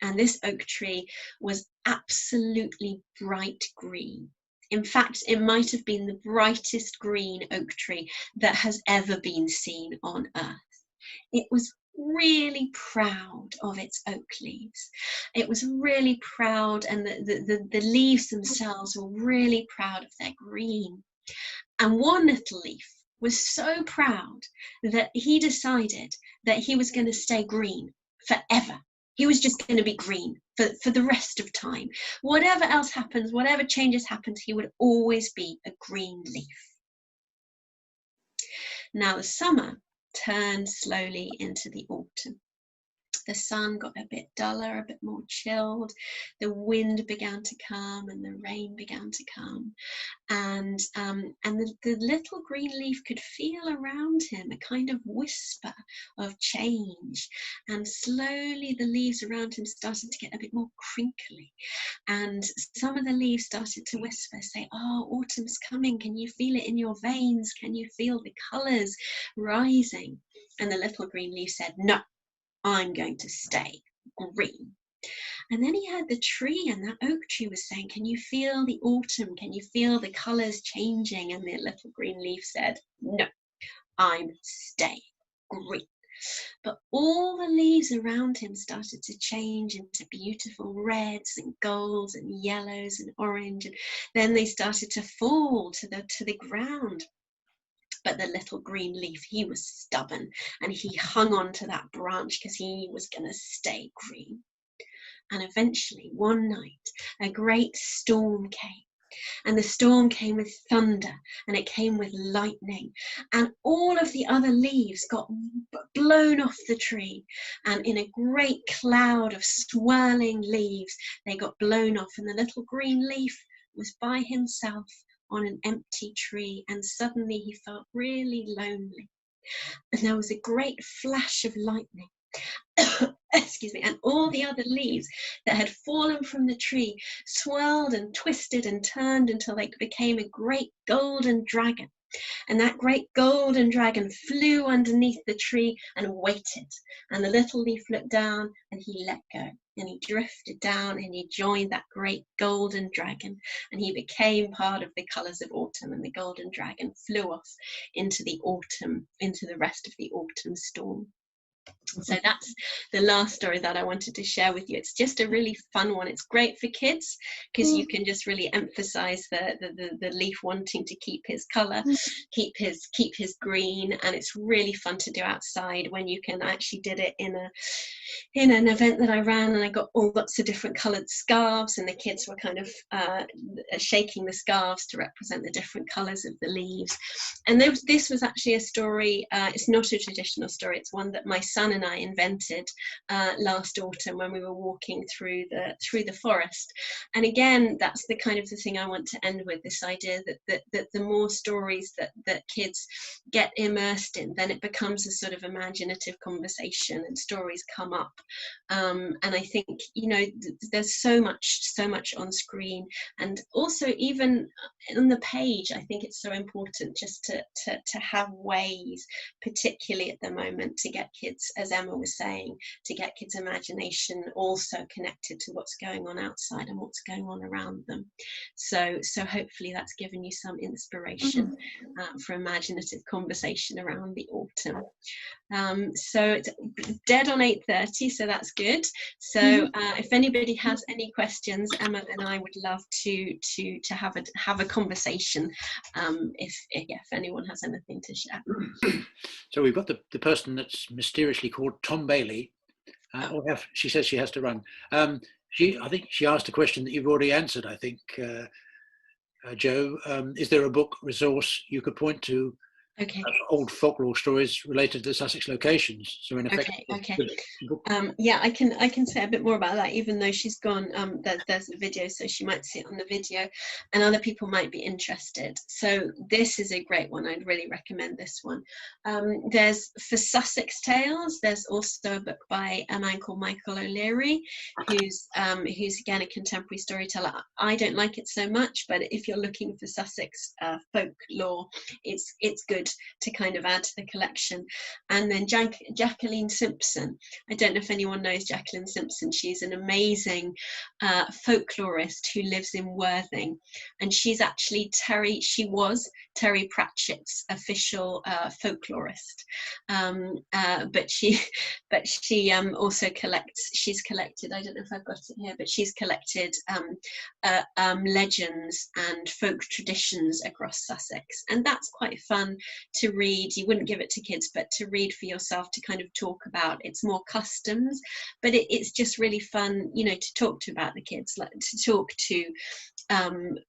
and this oak tree was absolutely bright green. In fact, it might have been the brightest green oak tree that has ever been seen on earth. It was really proud of its oak leaves. It was really proud, and the leaves themselves were really proud of their green. And one little leaf was so proud that he decided that he was going to stay green forever. He was just going to be green for the rest of time. Whatever else happens, whatever changes happens, he would always be a green leaf. Now the summer turned slowly into the autumn. The sun got a bit duller, a bit more chilled. The wind began to come and the rain began to come. And the little green leaf could feel around him a kind of whisper of change. And slowly the leaves around him started to get a bit more crinkly. And some of the leaves started to whisper, say, oh, autumn's coming. Can you feel it in your veins? Can you feel the colours rising? And the little green leaf said, no, I'm going to stay green. And then he heard the tree, and that oak tree was saying, can you feel the autumn? Can you feel the colours changing? And the little green leaf said, no, I'm staying green. But all the leaves around him started to change into beautiful reds and golds and yellows and orange, and then they started to fall to the ground. But the little green leaf, he was stubborn, and he hung on to that branch because he was going to stay green. And eventually, one night, a great storm came. And the storm came with thunder, and it came with lightning, and all of the other leaves got blown off the tree, and in a great cloud of swirling leaves, they got blown off, and the little green leaf was by himself on an empty tree, and suddenly he felt really lonely. And there was a great flash of lightning. Excuse me, and all the other leaves that had fallen from the tree swirled and twisted and turned until they became a great golden dragon. And that great golden dragon flew underneath the tree and waited. And the little leaf looked down and he let go. And he drifted down and he joined that great golden dragon. And he became part of the colours of autumn. And the golden dragon flew off into the autumn, into the rest of the autumn storm. So that's the last story that I wanted to share with you. It's just a really fun one. It's great for kids because you can just really emphasize the leaf wanting to keep his color, keep his green, and it's really fun to do outside when you can. I actually did it in an event that I ran, and I got all lots of different colored scarves, and the kids were kind of shaking the scarves to represent the different colors of the leaves. And this was actually a story, it's not a traditional story, it's one that my son and I invented last autumn when we were walking through the forest. And again, that's the kind of the thing I want to end with, this idea that the more stories that kids get immersed in, then it becomes a sort of imaginative conversation and stories come up. And I think, you know, there's so much on screen, and also even on the page. I think it's so important just to have ways, particularly at the moment, to get kids, as Emma was saying, to get kids' imagination also connected to what's going on outside and what's going on around them. So hopefully that's given you some inspiration for imaginative conversation around the autumn. So it's dead on 8:30, so that's good. So if anybody has any questions, Emma and I would love to have a conversation, if anyone has anything to share. So we've got the person that's mysteriously called Tom Bailey. She says she has to run. I think she asked a question that you've already answered, I think, Jo. Is there a book resource you could point to? Okay. Old folklore stories related to the Sussex locations. So in effect, yeah, I can say a bit more about that, even though she's gone. There's a video, so she might see it on the video, and other people might be interested. So this is a great one. I'd really recommend this one. There's for Sussex Tales. There's also a book by a man called Michael O'Leary, who's again a contemporary storyteller. I don't like it so much, but if you're looking for Sussex folklore, it's good to kind of add to the collection. And then Jacqueline Simpson. I don't know if anyone knows Jacqueline Simpson. She's an amazing folklorist who lives in Worthing, and she's actually she was Terry Pratchett's official folklorist, but she also she's collected, I don't know if I've got it here, but she's collected legends and folk traditions across Sussex, and that's quite fun to read. You wouldn't give it to kids, but to read for yourself, to kind of talk about. It's more customs, but it's just really fun, you know, to talk to about the kids, like to talk to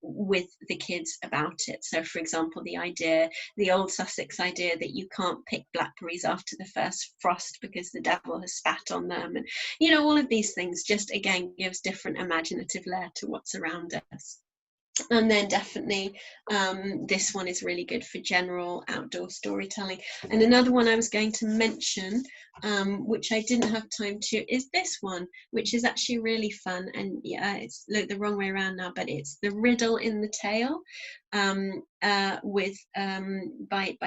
with the kids about it. So for example, the old Sussex idea that you can't pick blackberries after the first frost because the devil has spat on them, and you know, all of these things just again gives different imaginative layer to what's around us. And then definitely this one is really good for general outdoor storytelling. And another one I was going to mention, which I didn't have time to, is this one, which is actually really fun. And yeah, it's the wrong way around now, but it's The Riddle in the Tale, by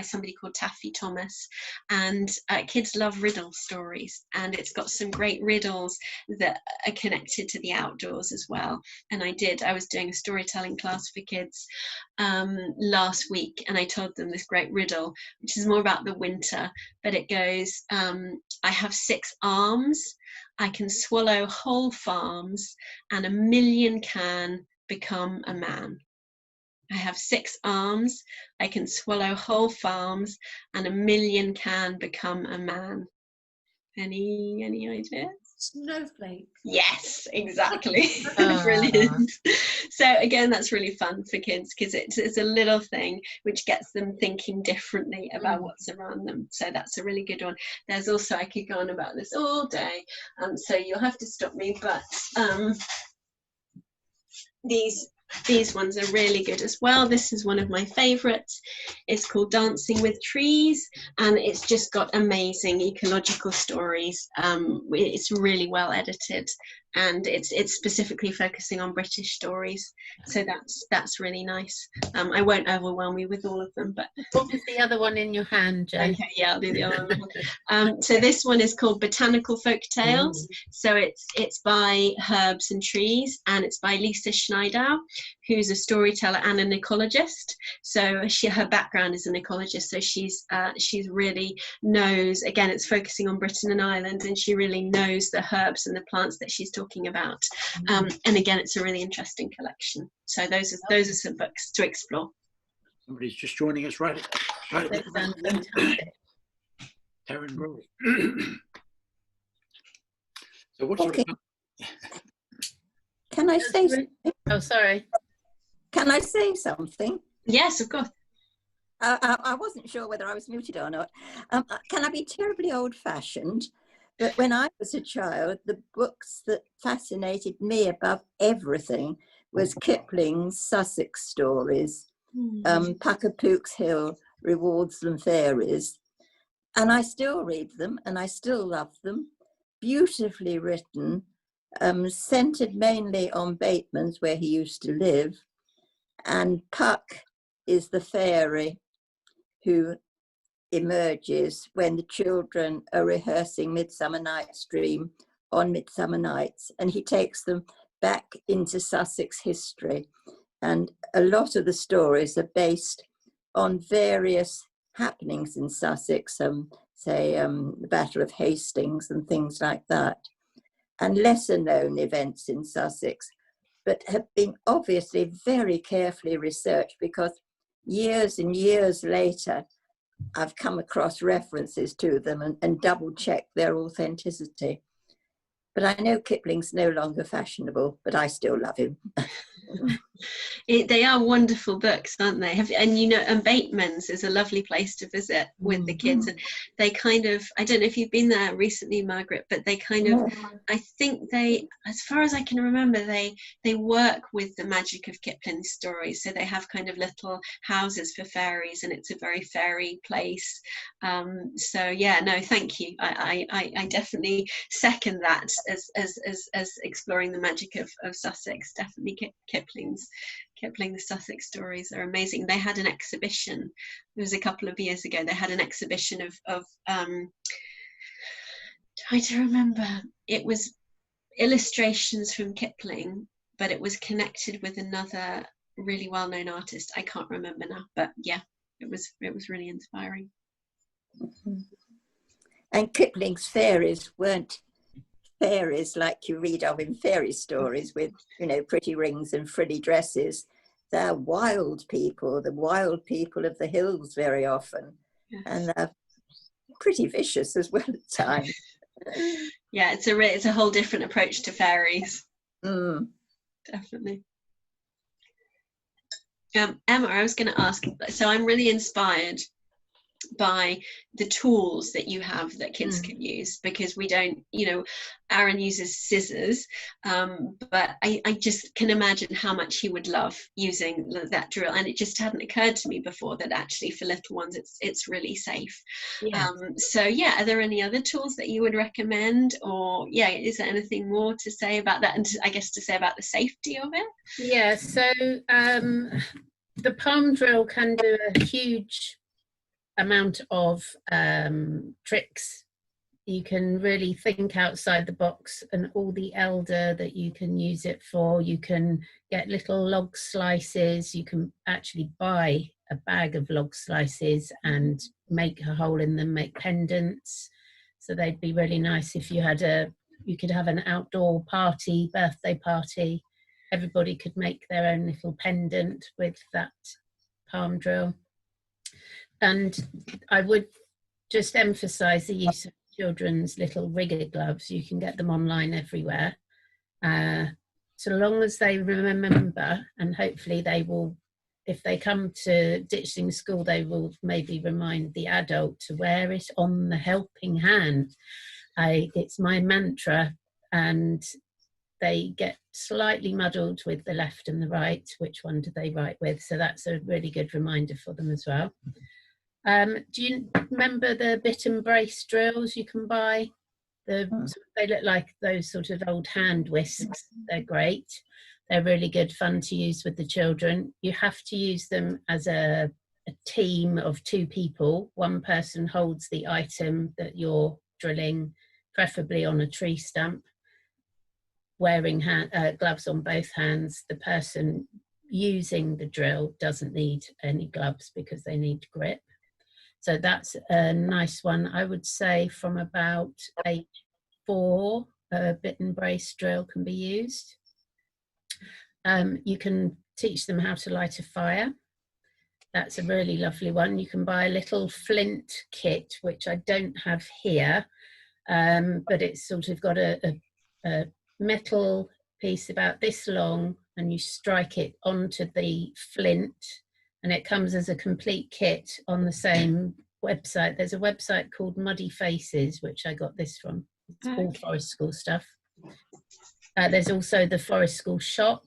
somebody called Taffy Thomas. And kids love riddle stories, and it's got some great riddles that are connected to the outdoors as well. And I was doing a storytelling class for kids last week, and I told them this great riddle, which is more about the winter, but it goes, I have 6 arms, I can swallow whole farms, and 1,000,000 can become a man. I have 6 arms, I can swallow whole farms, and 1,000,000 can become a man. Any ideas? Snowflake. Yes, exactly. Brilliant. So again, that's really fun for kids because it's a little thing which gets them thinking differently about what's around them. So that's a really good one. There's also, I could go on about this all day, so you'll have to stop me, but these ones are really good as well. This is one of my favorites. It's called Dancing with Trees, and it's just got amazing ecological stories. It's really well edited, and it's specifically focusing on British stories, so that's really nice. I won't overwhelm you with all of them, but what was the other one in your hand, Jo? Okay, yeah, I'll do the other one. So this one is called Botanical Folk Tales. So it's by Herbs and Trees, and it's by Lisa Schneidau, who's a storyteller and an ecologist. So her background is an ecologist, so she's really knows, again, it's focusing on Britain and Ireland, and she really knows the herbs and the plants that she's talking about. And again, it's a really interesting collection. So those are some books to explore. Somebody's just joining us right at That sounds fantastic. Taryn Rory. So what sort of... Can I say something? Oh, sorry. Can I say something? Yes, of course. I wasn't sure whether I was muted or not. Can I be terribly old-fashioned? But when I was a child, the books that fascinated me above everything was Kipling's Sussex stories, Puckapook's Hill, Rewards and Fairies. And I still read them and I still love them. Beautifully written, centered mainly on Bateman's, where he used to live. And Puck is the fairy who emerges when the children are rehearsing Midsummer Night's Dream on Midsummer Nights, and he takes them back into Sussex history. And a lot of the stories are based on various happenings in Sussex, the Battle of Hastings and things like that, and lesser known events in Sussex, but have been obviously very carefully researched, because years and years later, I've come across references to them and double-checked their authenticity. But I know Kipling's no longer fashionable, but I still love him. They are wonderful books, aren't they? And Bateman's is a lovely place to visit with the kids, and they kind of, I don't know if you've been there recently, Margaret, but they kind of, I think they, as far as I can remember, they work with the magic of Kipling's stories. So they have kind of little houses for fairies, and it's a very fairy place. So yeah, no, thank you. I definitely second that as exploring the magic of Sussex. Definitely Kipling's Sussex stories are amazing. They had an exhibition, it was a couple of years ago, they had an exhibition of trying to remember, it was illustrations from Kipling, but it was connected with another really well-known artist. I can't remember now, but yeah, it was really inspiring. And Kipling's fairies weren't fairies like you read of in fairy stories with, pretty rings and frilly dresses. They're wild people, the wild people of the hills very often. Yes. And they're pretty vicious as well at times. Yeah, it's a whole different approach to fairies. Definitely. Emma, I was going to ask, so I'm really inspired by the tools that you have that kids can use, because we don't, Aaron uses scissors, but I just can imagine how much he would love using that drill, and it just hadn't occurred to me before that actually for little ones it's really safe. So yeah, are there any other tools that you would recommend, or is there anything more to say about that, and I guess to say about the safety of it? So the palm drill can do a huge amount of tricks. You can really think outside the box, and all the elder that you can use it for. You can get little log slices. You can actually buy a bag of log slices and make a hole in them, make pendants. So they'd be really nice if you could have an outdoor party, birthday party. Everybody could make their own little pendant with that palm drill. And I would just emphasize the use of children's little rigger gloves. You can get them online everywhere. So long as they remember, and hopefully they will, if they come to Ditchling School, they will maybe remind the adult to wear it on the helping hand. It's my mantra, and they get slightly muddled with the left and the right. Which one do they write with? So that's a really good reminder for them as well. Do you remember the bit and brace drills you can buy? They look like those sort of old hand whisks. They're great. They're really good fun to use with the children. You have to use them as a team of 2 people. One person holds the item that you're drilling, preferably on a tree stump, wearing gloves on both hands. The person using the drill doesn't need any gloves because they need grip. So that's a nice one. I would say from about age 4, a bit and brace drill can be used. You can teach them how to light a fire. That's a really lovely one. You can buy a little flint kit, which I don't have here, but it's sort of got a metal piece about this long, and you strike it onto the flint, and it comes as a complete kit on the same website. There's a website called Muddy Faces, which I got this from. It's all forest school stuff. There's also the forest school shop,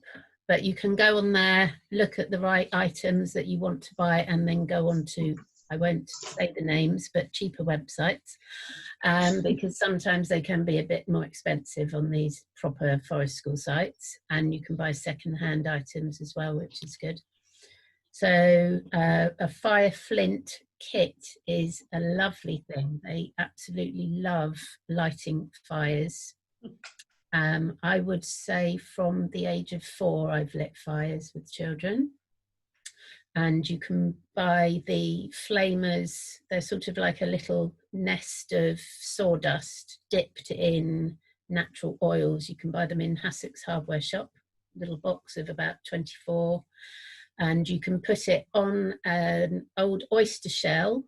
but you can go on there, look at the right items that you want to buy, and then go on to, I won't say the names, but cheaper websites, because sometimes they can be a bit more expensive on these proper forest school sites, and you can buy second-hand items as well, which is good. So a fire flint kit is a lovely thing. They absolutely love lighting fires. I would say from the age of 4, I've lit fires with children. And you can buy the flamers. They're sort of like a little nest of sawdust dipped in natural oils. You can buy them in Sussex hardware shop, little box of about 24. And you can put it on an old oyster shell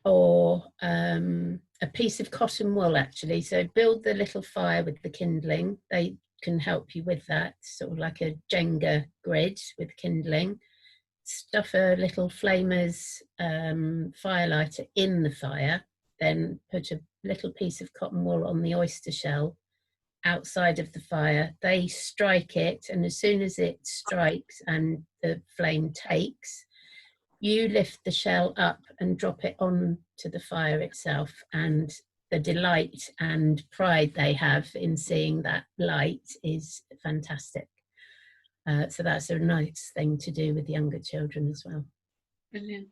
or a piece of cotton wool, actually. So build the little fire with the kindling. They can help you with that, sort of like a Jenga grid with kindling. Stuff a little flamer's firelighter in the fire, then put a little piece of cotton wool on the oyster shell outside of the fire. They strike it, and as soon as it strikes and the flame takes, you lift the shell up and drop it on to the fire itself, and the delight and pride they have in seeing that light is fantastic. So that's a nice thing to do with younger children as well. Brilliant.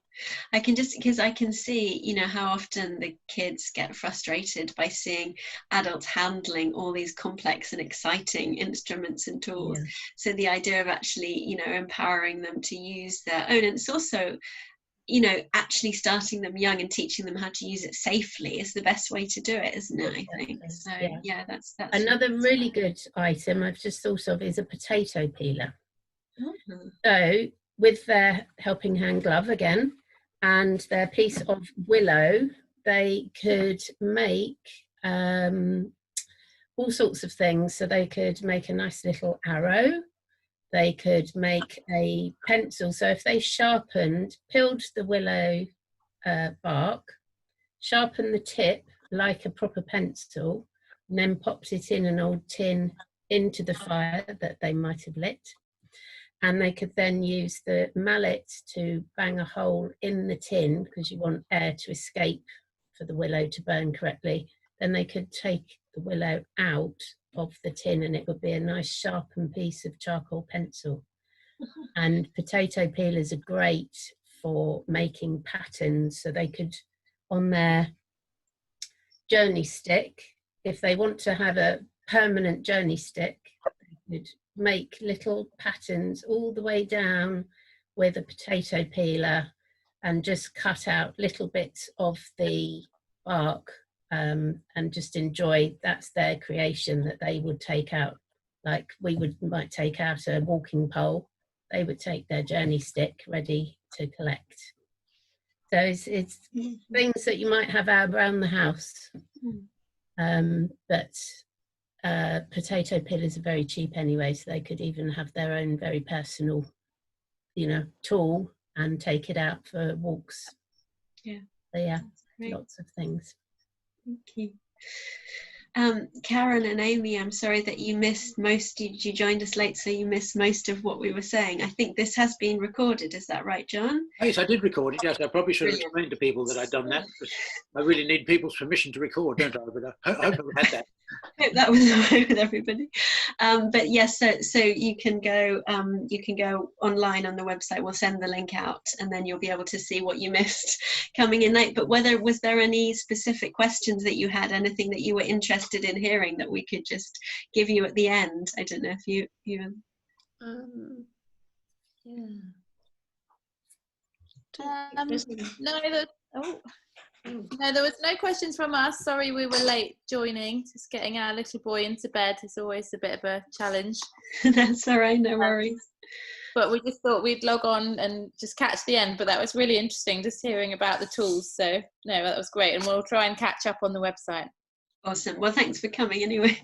I can just, because I can see, you know, how often the kids get frustrated by seeing adults handling all these complex and exciting instruments and tools. Yeah. So the idea of actually, you know, empowering them to use their own, and it's also, you know, actually starting them young and teaching them how to use it safely is the best way to do it, isn't it? I think so. Yeah, that's another really good item I've just thought of is a potato peeler. Mm-hmm. So with their helping hand glove again and their piece of willow, they could make all sorts of things. So they could make a nice little arrow. They could make a pencil. So if they peeled the willow bark, sharpened the tip like a proper pencil, and then popped it in an old tin into the fire that they might have lit. And they could then use the mallet to bang a hole in the tin, because you want air to escape for the willow to burn correctly. Then they could take the willow out of the tin, and it would be a nice sharpened piece of charcoal pencil. And potato peelers are great for making patterns. So they could, on their journey stick, if they want to have a permanent journey stick, they could make little patterns all the way down with a potato peeler and just cut out little bits of the bark, and just enjoy. That's their creation that they would take out, like we might take out a walking pole. They would take their journey stick ready to collect. So it's things that you might have out around the house, but potato peelers are very cheap anyway, so they could even have their own very personal, you know, tool and take it out for walks. Yeah. So yeah, lots of things. Thank you. Karen and Amy, I'm sorry that you missed most. You joined us late, so you missed most of what we were saying. I think this has been recorded. Is that right, John? Yes, I did record it. Yes, I probably should have explained to people that I'd done that. I really need people's permission to record, don't I? But I hope I've had that. I hope that was okay with everybody. But yes, so you can go online on the website. We'll send the link out, and then you'll be able to see what you missed coming in late. But was there any specific questions that you had, anything that you were interested in hearing that we could just give you at the end? I don't know if you yeah. No, there was no questions from us. Sorry we were late joining. Just getting our little boy into bed is always a bit of a challenge. That's all right, no worries. But we just thought we'd log on and just catch the end. But that was really interesting, just hearing about the tools. So no, that was great, and we'll try and catch up on the website. Awesome. Well, thanks for coming anyway.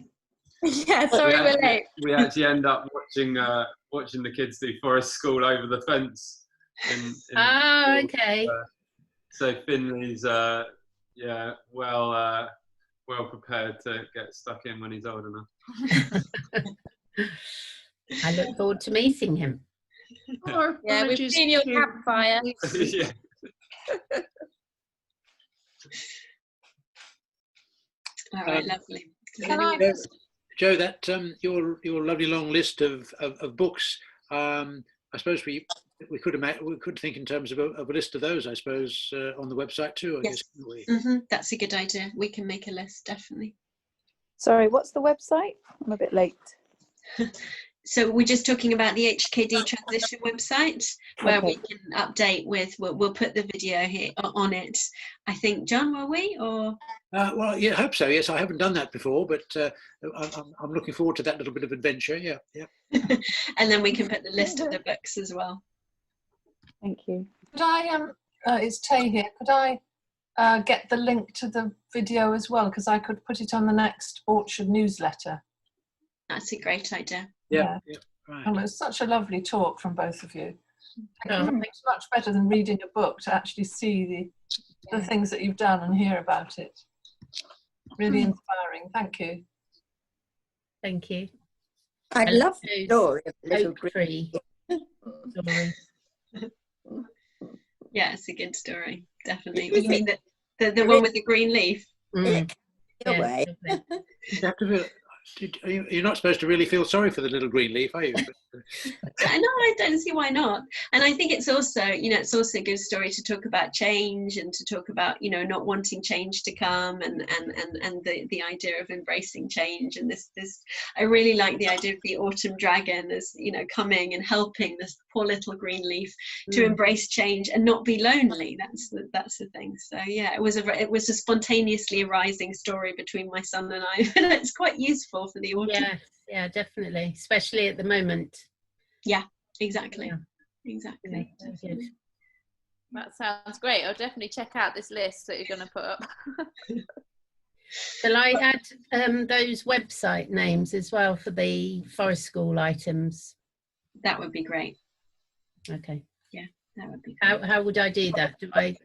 Yeah, sorry we're late. We actually end up watching the kids do forest school over the fence. Okay. So Finley's well well prepared to get stuck in when he's old enough. I look forward to meeting him. Yeah, we've seen your campfire. Yeah. All right, lovely. Joe, that your lovely long list of books. I suppose we could think in terms of a list of those. I suppose on the website too. I guess. That's a good idea. We can make a list, definitely. Sorry, what's the website? I'm a bit late. So we're just talking about the HKD transition website, where we can update with. We'll put the video here on it. I think, John, will we or? Well, yeah, I hope so. Yes, I haven't done that before, but I'm looking forward to that little bit of adventure. Yeah, yeah. And then we can put the list of the books as well. Thank you. Could I? It's Tay here. Could I get the link to the video as well? Because I could put it on the next Orchard newsletter. That's a great idea. Yeah. Right. And it was such a lovely talk from both of you. It's much better than reading a book to actually see the things that you've done and hear about it. Really inspiring. Thank you. Thank you. I love the story of the little Oak tree. Yeah, it's a good story. Definitely. You mean the one with the green leaf? Mm. Away. You have to you're not supposed to really feel sorry for the little green leaf, are you? I know, I don't see why not. And I think it's also, it's also a good story to talk about change and to talk about, not wanting change to come and the idea of embracing change. And this, I really like the idea of the autumn dragon as, coming and helping this poor little green leaf to embrace change and not be lonely. That's the thing. So yeah, it was a spontaneously arising story between my son and I. And it's quite useful for the autumn. Yeah, definitely, especially at the moment. Yeah, exactly. Exactly. That sounds great. I'll definitely check out this list that you're going to put up. Shall I add those website names as well for the forest school items? That would be great. Okay. Yeah, that would be great. How would I do that? Do I?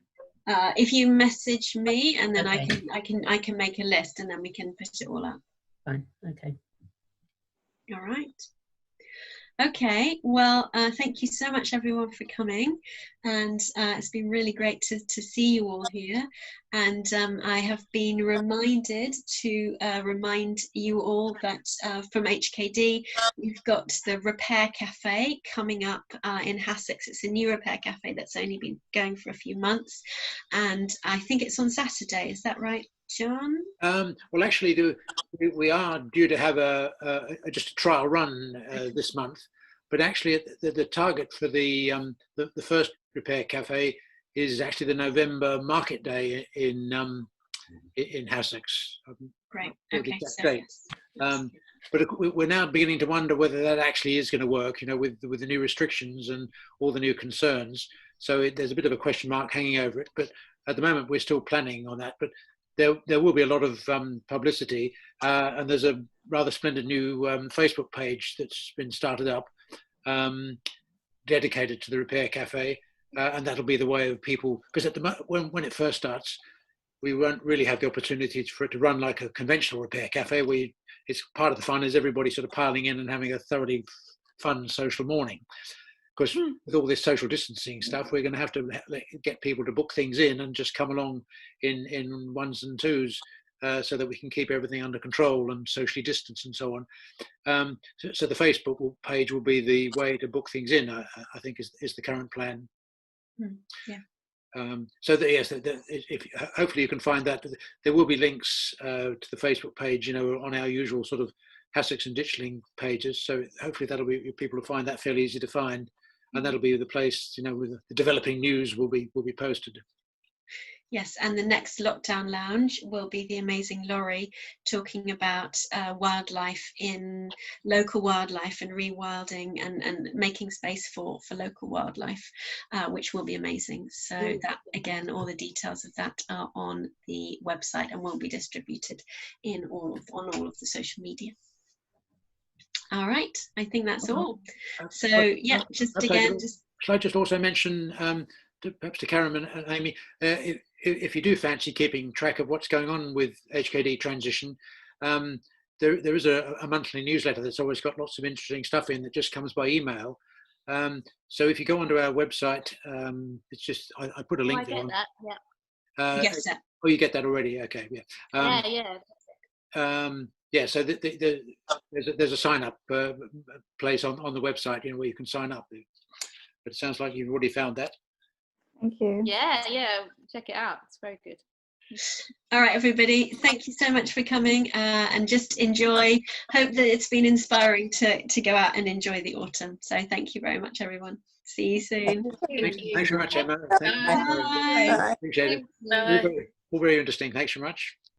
If you message me, and then Okay. I can make a list, and then we can put it all up. Fine. Okay. All right. Okay, well, thank you so much everyone for coming, and it's been really great to see you all here. And I have been reminded to remind you all that from HKD we've got the Repair Cafe coming up in Sussex. It's a new Repair Cafe that's only been going for a few months, and I think it's on Saturday. Is that right, John? Well, actually, we are due to have just a trial run this month, but actually the target for the first Repair Cafe is actually the November market day in Sussex. Great. Okay. But we're now beginning to wonder whether that actually is going to work, with the new restrictions and all the new concerns. So there's a bit of a question mark hanging over it. But at the moment, we're still planning on that. But there will be a lot of publicity, and there's a rather splendid new Facebook page that's been started up, dedicated to the Repair Cafe, and that'll be the way of people, because at the when it first starts, we won't really have the opportunity for it to run like a conventional Repair Cafe. It's part of the fun is everybody sort of piling in and having a thoroughly fun social morning. Because with all this social distancing stuff, we're going to have to get people to book things in and just come along in ones and twos, so that we can keep everything under control and socially distance and so on. So the Facebook page will be the way to book things in, I think is the current plan. Yeah. So that, yes, hopefully you can find that. There will be links to the Facebook page, on our usual sort of Sussex and Ditchling pages. So hopefully that'll be, people will find that fairly easy to find. And that'll be the place, with the developing news will be posted. Yes, and the next lockdown lounge will be the amazing Laurie talking about wildlife local wildlife and rewilding and making space for local wildlife, which will be amazing. So that, again, all the details of that are on the website and will be distributed on all of the social media. All right, I think that's all. So yeah, just again, Shall I just also mention, perhaps to Karen and Amy, if you do fancy keeping track of what's going on with HKD transition, there is a monthly newsletter that's always got lots of interesting stuff in that just comes by email. So if you go onto our website, it's just I put a link there. I get that. Yeah. Yes, sir. Oh, you get that already? Okay, yeah. Yeah. So there's a sign up place on the website, you know, where you can sign up. But it sounds like you've already found that. Thank you. Yeah. Check it out. It's very good. All right, everybody, thank you so much for coming, and just enjoy. Hope that it's been inspiring to go out and enjoy the autumn. So thank you very much, everyone. See you soon. Thanks very much, Emma. Bye. Appreciate it. All very interesting. Thanks very much.